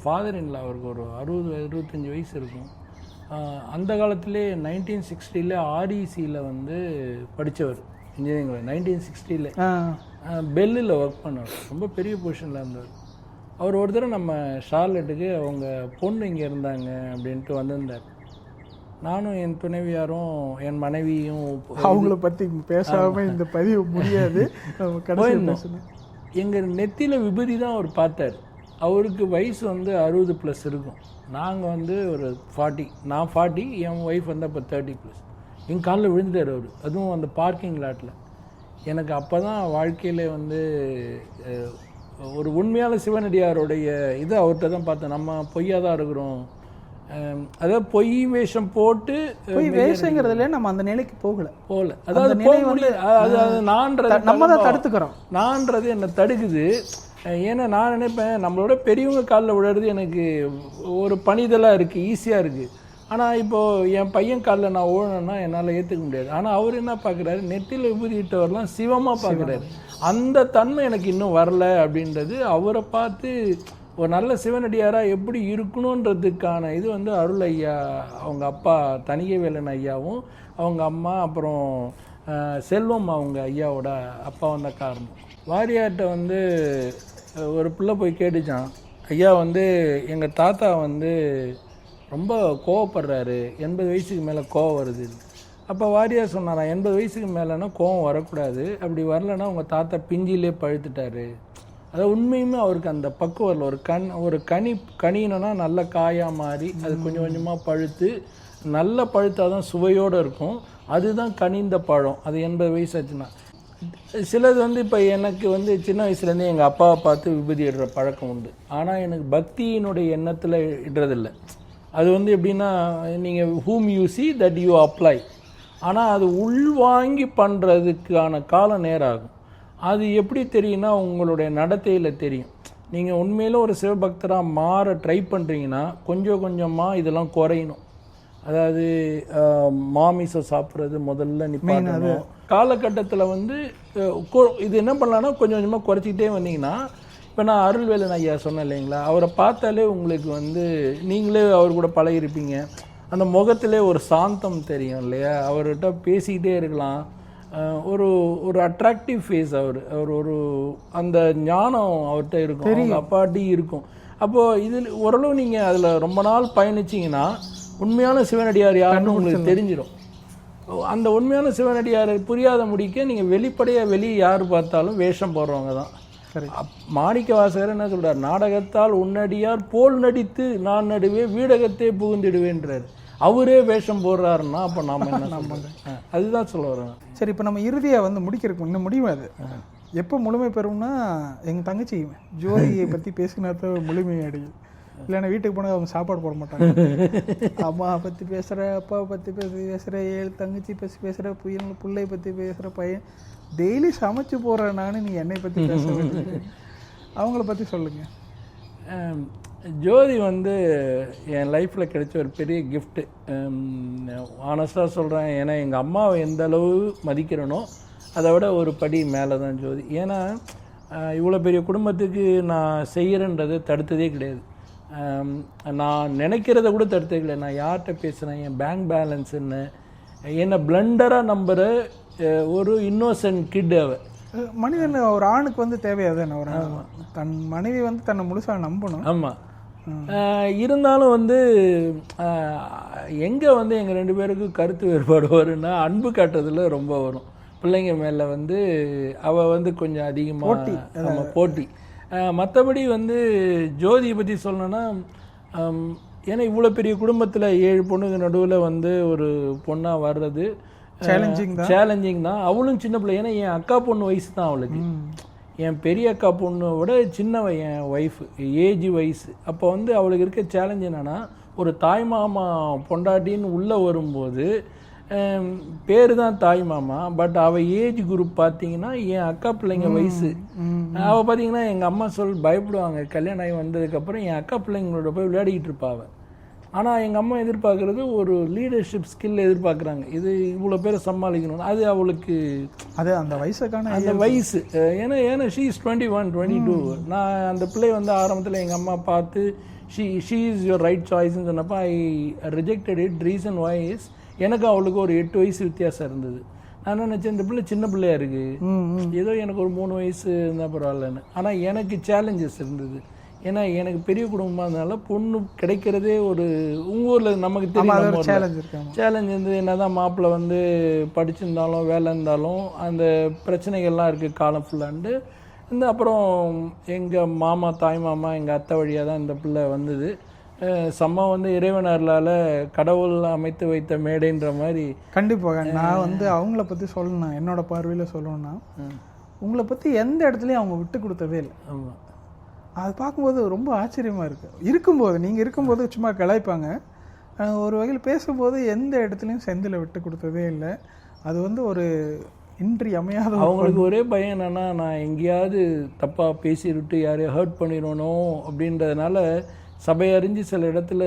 ஃபாதர் இன்ல அவருக்கு ஒரு 60-65 வயசு இருக்கும். அந்த காலத்திலே 1960 ஆர்இசியில் வந்து படித்தவர் இன்ஜினியரிங்கில். 1960 பெல்லில் ஒர்க் பண்ணவர், ரொம்ப பெரிய பொசிஷனில் இருந்தவர். அவர் ஒரு தடவை நம்ம ஷார்லெட்டுக்கு அவங்க பொண்ணு இங்கே இருந்தாங்க அப்படின்ட்டு வந்திருந்தார். நானும் என் துணைவியாரும் என் மனைவியும் அவங்கள பற்றி பேசாமல் இந்த பதிவு முடியாது. எங்கள் நெத்தியில் விபூதி தான் அவர் பார்த்தார். அவருக்கு வயசு வந்து 60+ இருக்கும். நாங்கள் வந்து ஒரு 40, நான் 40, என் ஒய்ஃப் வந்து அப்போ 30+. எங்கள் காலில் விழுந்துட்டார் அவர், அதுவும் அந்த பார்க்கிங் லாட்டில். எனக்கு அப்போ தான் வாழ்க்கையில் வந்து ஒரு உண்மையான சிவனடியாருடைய இது அவர்கிட்ட தான் பார்த்தேன். நம்ம பொய்யாக தான் இருக்கிறோம், அதாவது பொய் வேஷம் போட்டு பொய் வேஷங்கிறதுல நம்ம அந்த நிலைக்கு போகல. அதாவது நம்ம தான் தடுத்துக்கிறோம். நான்றது என்னை தடுக்குது. ஏன்னா நான் நினைப்பேன் நம்மளோட பெரியவங்க காலில் விழுறது எனக்கு ஒரு பணிதலாக இருக்குது, ஈஸியாக இருக்குது. ஆனால் இப்போது என் பையன் காலில் நான் ஓடணுன்னா என்னால் ஏற்றுக்க முடியாது. ஆனால் அவர் என்ன பார்க்குறாரு, நெத்தியில் விபூதிட்டவரெலாம் சிவமாக பார்க்குறாரு. அந்த தன்மை எனக்கு இன்னும் வரல அப்படின்றது. அவரை பார்த்து ஒரு நல்ல சிவனடியாராக எப்படி இருக்கணுன்றதுக்கான இது வந்து அருள் ஐயா, அவங்க அப்பா தணிகைவேலன் ஐயாவும் அவங்க அம்மா அப்புறம் செல்வம் அவங்க ஐயாவோட அப்பா வந்த காரணம். வாரியார்கிட்ட வந்து ஒரு பிள்ளை போய் கேட்டுச்சான், ஐயா வந்து எங்கள் தாத்தா வந்து ரொம்ப கோவப்படுறாரு, 80 வயசுக்கு மேலே கோவம் வருது. அப்போ வாரியார் சொன்னாராம், 80 வயசுக்கு மேலேனா கோவம் வரக்கூடாது, அப்படி வரலைன்னா உங்கள் தாத்தா பிஞ்சிலே பழுத்துட்டாரு. அதாவது உண்மையுமே அவருக்கு அந்த பக்குவரில் ஒரு கனினா நல்ல காயாக மாறி அது கொஞ்சம் கொஞ்சமாக பழுத்து நல்ல பழுத்தாக தான் சுவையோடு இருக்கும். அதுதான் கனிந்த பழம். அது 80 வயசு ஆச்சுன்னா. சிலது வந்து இப்போ எனக்கு வந்து சின்ன வயசுலேருந்தே எங்கள் அப்பாவை பார்த்து விபூதி இடுற பழக்கம் உண்டு. ஆனால் எனக்கு பக்தியினுடைய எண்ணத்தில் இடுறதில்லை. அது வந்து எப்படின்னா, நீங்கள் whom you see that you apply. ஆனால் அது உள்வாங்கி பண்ணுறதுக்கான காலம் நேரம் ஆகும். அது எப்படி தெரியும்னா உங்களுடைய நடத்தையில் தெரியும். நீங்கள் உண்மையில் ஒரு சிவபக்தராக மாற ட்ரை பண்ணுறீங்கன்னா கொஞ்சம் கொஞ்சமாக இதெல்லாம் குறையணும். அதாவது மாமிசம் சாப்பிட்றது முதல்ல நிப்பாட்டணும். காலகட்டத்தில் வந்து இது என்ன பண்ணலான்னா கொஞ்சம் கொஞ்சமாக குறைச்சிக்கிட்டே வந்தீங்கன்னா, இப்போ நான் அருள்வேலன் ஐயா சொன்னேன் இல்லைங்களா, அவரை பார்த்தாலே உங்களுக்கு வந்து நீங்களே அவர் கூட பழகிருப்பீங்க. அந்த முகத்திலே ஒரு சாந்தம் தெரியும் இல்லையா, அவர்கிட்ட பேசிக்கிட்டே இருக்கலாம். ஒரு அட்ராக்டிவ் ஃபேஸ். அவர் ஒரு அந்த ஞானம் அவர்கிட்ட இருக்கும், அவங்க அப்பாட்டி இருக்கும். அப்போது இதில் ஓரளவு நீங்கள் அதில் ரொம்ப நாள் பயணிச்சிங்கன்னா உண்மையான சிவனடியார் யாருன்னு உங்களுக்கு தெரிஞ்சிடும். அந்த உண்மையான சிவனடியாரை புரியாத முடிக்க நீங்கள் வெளிப்படையாக வெளியே யார் பார்த்தாலும் வேஷம் போடுறவங்க தான். மாணிக்க வாசகர் என்ன சொல்கிறார், நாடகத்தால் உன்னடியார் போல் நடித்து நான் நடுவே வீடகத்தே புகுந்திடுவேன்றார். அவரே வேஷம் போடுறாருன்னா அப்போ நாம் என்ன அதுதான் சொல்ல வரோம். சரி, இப்போ நம்ம இறுதியாக வந்து முடிக்கிறதுக்கு இன்னும் முடியாது. எப்போ முழுமை பெறும்னா எங்கள் தங்கச்சி ஜோதியை பற்றி பேசினாத்த முழுமை அடையும். இல்லைன்னா வீட்டுக்கு போனால் அவங்க சாப்பாடு போட மாட்டாங்க. அம்மா பற்றி பேசுகிற, அப்பாவை பற்றி பேசுகிற, ஏழு தங்கச்சி பற்றி பேசுகிற, பிள்ளை பற்றி பேசுகிற, பையன் டெய்லி சமைச்சு போடுறேன் நான், நீ என்னை பற்றி பேச வேண்டியது. அவங்கள பற்றி சொல்லுங்கள். ஜோதி வந்து என் லைஃப்பில் கிடைச்ச ஒரு பெரிய கிஃப்ட்டு. ஆனஸ்டாக சொல்கிறேன். ஏன்னா எங்கள் அம்மாவை எந்த அளவு மதிக்கிறேனோ அதை விட ஒரு படி மேலே தான் ஜோதி. ஏன்னா இவ்வளோ பெரிய குடும்பத்துக்கு நான் செய்கிறேன்றதை தடுத்ததே கிடையாது. நான் நினைக்கிறத கூட தடுத்ததே கிடையாது. நான் யார்கிட்ட பேசுகிறேன், என் பேங்க் பேலன்ஸுன்னு என்னை பிளண்டராக நம்புகிற ஒரு இன்னோசன்ட் கிட் அவ. மனிதன் ஒரு ஆணுக்கு வந்து தேவையாதானே, ஒரு தன் மனைவி வந்து தன்னை முழுசாக நம்பணும். ஆமாம். இருந்தாலும் வந்து எங்கே வந்து எங்கள் 2 பேருக்கும் கருத்து வேறுபாடு வரும்னா அன்பு காட்டுறதுல ரொம்ப வரும். பிள்ளைங்க மேலே வந்து அவள் வந்து கொஞ்சம் அதிகமாக போட்டி. மற்றபடி வந்து ஜோதியை பற்றி சொல்லணுன்னா, ஏன்னா இவ்வளோ பெரிய குடும்பத்தில் 7 பொண்ணுங்க நடுவில் வந்து ஒரு பொண்ணாக வர்றது சேலஞ்சிங் தான். அவளும் சின்ன பிள்ளை. ஏன்னா என் அக்கா பொண்ணு வயசு தான் அவளுக்கு. என் பெரிய அக்கா பொண்ணை விட சின்னவ என் ஒய்ஃபு, ஏஜ் வயசு. அப்போ வந்து அவளுக்கு இருக்க சேலஞ்ச் என்னென்னா, ஒரு தாய் மாமா பொண்டாட்டின்னு உள்ளே வரும்போது பேர் தான் தாய் மாமா, பட் அவள் ஏஜ் குரூப் பார்த்தீங்கன்னா என் அக்கா பிள்ளைங்க வயசு. அவள் பார்த்தீங்கன்னா எங்கள் அம்மா பயப்படுவாங்க. கல்யாணம் ஆகி வந்ததுக்கப்புறம் என் அக்கா பிள்ளைங்களோட போய் விளையாடிக்கிட்டு இருப்பாள். ஆனால் எங்கள் அம்மா எதிர்பார்க்குறது ஒரு லீடர்ஷிப் ஸ்கில் எதிர்பார்க்குறாங்க. இது இவ்வளோ பேரை சமாளிக்கணும். அது அவளுக்கு அது அந்த வயசுக்கான அந்த வயசு. ஏன்னா ஷீ இஸ் 21, 22. நான் அந்த பிள்ளை வந்து ஆரம்பத்தில் எங்கள் அம்மா பார்த்து ஷீ இஸ் யுவர் ரைட் சாய்ஸ்ன்னு சொன்னப்போ I rejected it. Reason why is எனக்கு அவளுக்கு ஒரு 8 வயசு வித்தியாசம் இருந்தது. நான் நினச்சேன் இந்த பிள்ளை சின்ன பிள்ளையா இருக்குது, ஏதோ எனக்கு ஒரு 3 வயசு இருந்தால் பரவாயில்லன்னு. ஆனால் எனக்கு சேலஞ்சஸ் இருந்தது. ஏன்னா எனக்கு பெரிய குடும்பமாக இருந்தனால பொண்ணு கிடைக்கிறதே ஒரு உங்கள் ஊரில் நமக்கு தெரியும் சேலஞ்ச் இருந்து என்னதான் மாப்பிள்ளை வந்து படிச்சிருந்தாலும் வேலை இருந்தாலும் அந்த பிரச்சனைகள்லாம் இருக்குது காலம் ஃபுல்லாண்டு இந்த. அப்புறம் எங்கள் மாமா தாய் மாமா எங்கள் அத்தை வழியாக தான் இந்த பிள்ளை வந்தது. சம்மா வந்து இறைவனர்களால் கடவுள் அமைத்து வைத்த மேடைன்ற மாதிரி. கண்டிப்பாக நான் வந்து அவங்கள பற்றி சொல்லணும், என்னோட பார்வையில் சொல்லணும்னா உங்களை பற்றி எந்த இடத்துலையும் அவங்க விட்டு கொடுத்ததே இல்லை. ஆமாம், அது பார்க்கும்போது ரொம்ப ஆச்சரியமாக இருக்குது. இருக்கும்போது நீங்கள் இருக்கும்போது சும்மா கலாய்ப்பாங்க, ஒரு வகையில் பேசும்போது எந்த இடத்துலையும் செந்தில் விட்டு கொடுத்ததே இல்லை. அது வந்து ஒரு இன்றி அமையாத. அவங்களுக்கு ஒரே பயம் என்னென்னா நான் எங்கேயாவது தப்பாக பேசிவிட்டு யாரையும் ஹர்ட் பண்ணிடணும் அப்படின்றதுனால சபை அறிஞ்சு சில இடத்துல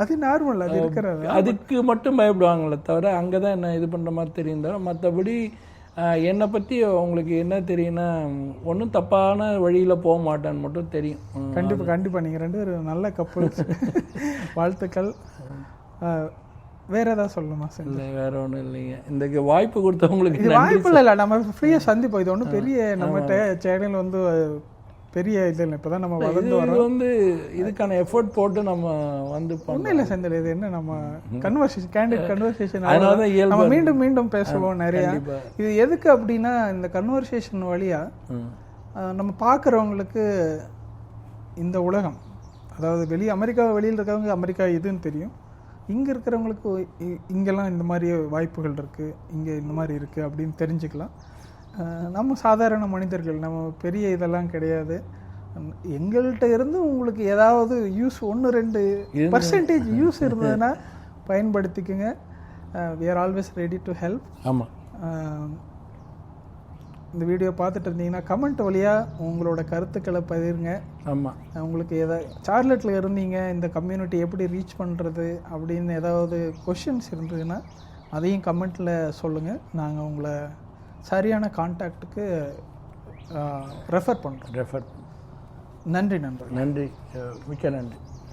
அது நார்மல், அது இருக்கிறது, அதுக்கு மட்டும் பயப்படுவாங்களே தவிர அங்கே தான் என்ன இது பண்ணுற மாதிரி தெரியும் தவிர மற்றபடி என்னை பற்றி அவங்களுக்கு என்ன தெரியும்னா ஒன்றும் தப்பான வழியில் போக மாட்டேன்னு மட்டும் தெரியும். கண்டிப்பாக கண்டிப்பாக நீங்கள் 2 பேரும் நல்ல கப்புள்ஸ். வாழ்த்துக்கள். வேற ஏதாவது சொல்லணுமா சார்? இல்லை வேற ஒன்றும் இல்லைங்க. இந்த வாய்ப்பு கொடுத்தவங்களுக்கு இது வாய்ப்பு இல்லை, நம்ம ஃப்ரீயாக சந்திப்போம். இது ஒன்றும் பெரிய நம்மகிட்ட சேனல் வந்து பெரிய இது இல்லை, இப்போ தான் நம்ம வளர்ந்து வரோம். வந்து இதுக்கான எஃபோர்ட் போட்டு நம்ம வந்து ஒன்றும் இல்லை செந்தில், இது என்ன நம்ம கன்வர்சேஷன் கேண்டிட் கன்வர்சேஷன், நம்ம மீண்டும் மீண்டும் பேசுவோம் நிறையா. இது எதுக்கு அப்படின்னா இந்த கன்வர்சேஷன் வழியாக நம்ம பார்க்குறவங்களுக்கு இந்த உலகம், அதாவது அமெரிக்கா வெளியில் இருக்கிறவங்க அமெரிக்கா இதுன்னு தெரியும், இங்கே இருக்கிறவங்களுக்கு இங்கெல்லாம் இந்த மாதிரி வாய்ப்புகள் இருக்குது, இங்கே இந்த மாதிரி இருக்குது அப்படின்னு தெரிஞ்சுக்கலாம். நம்ம சாதாரண மனிதர்கள், நம்ம பெரிய இதெல்லாம் கிடையாது. எங்கள்கிட்ட இருந்து உங்களுக்கு ஏதாவது யூஸ் 1-2% யூஸ் இருந்ததுன்னா பயன்படுத்திக்கோங்க. we are always ready to help. ஆமாம், இந்த வீடியோ பார்த்துட்டு இருந்தீங்கன்னா கமெண்ட் வழியாக உங்களோட கருத்துக்களை பகிருங்க. ஆமாம், உங்களுக்கு ஏதாவது சார்லட்டில் இருந்தீங்க இந்த கம்யூனிட்டி எப்படி ரீச் பண்ணுறது அப்படின்னு ஏதாவது கொஷின்ஸ் இருந்ததுன்னா அதையும் கமெண்ட்டில் சொல்லுங்கள். நாங்கள் உங்களை சரியான கான்டாக்டுக்கு ரெஃபர் பண்ணுறோம். ரெஃபர். நன்றி நண்பர். நன்றி, மிக்க நன்றி.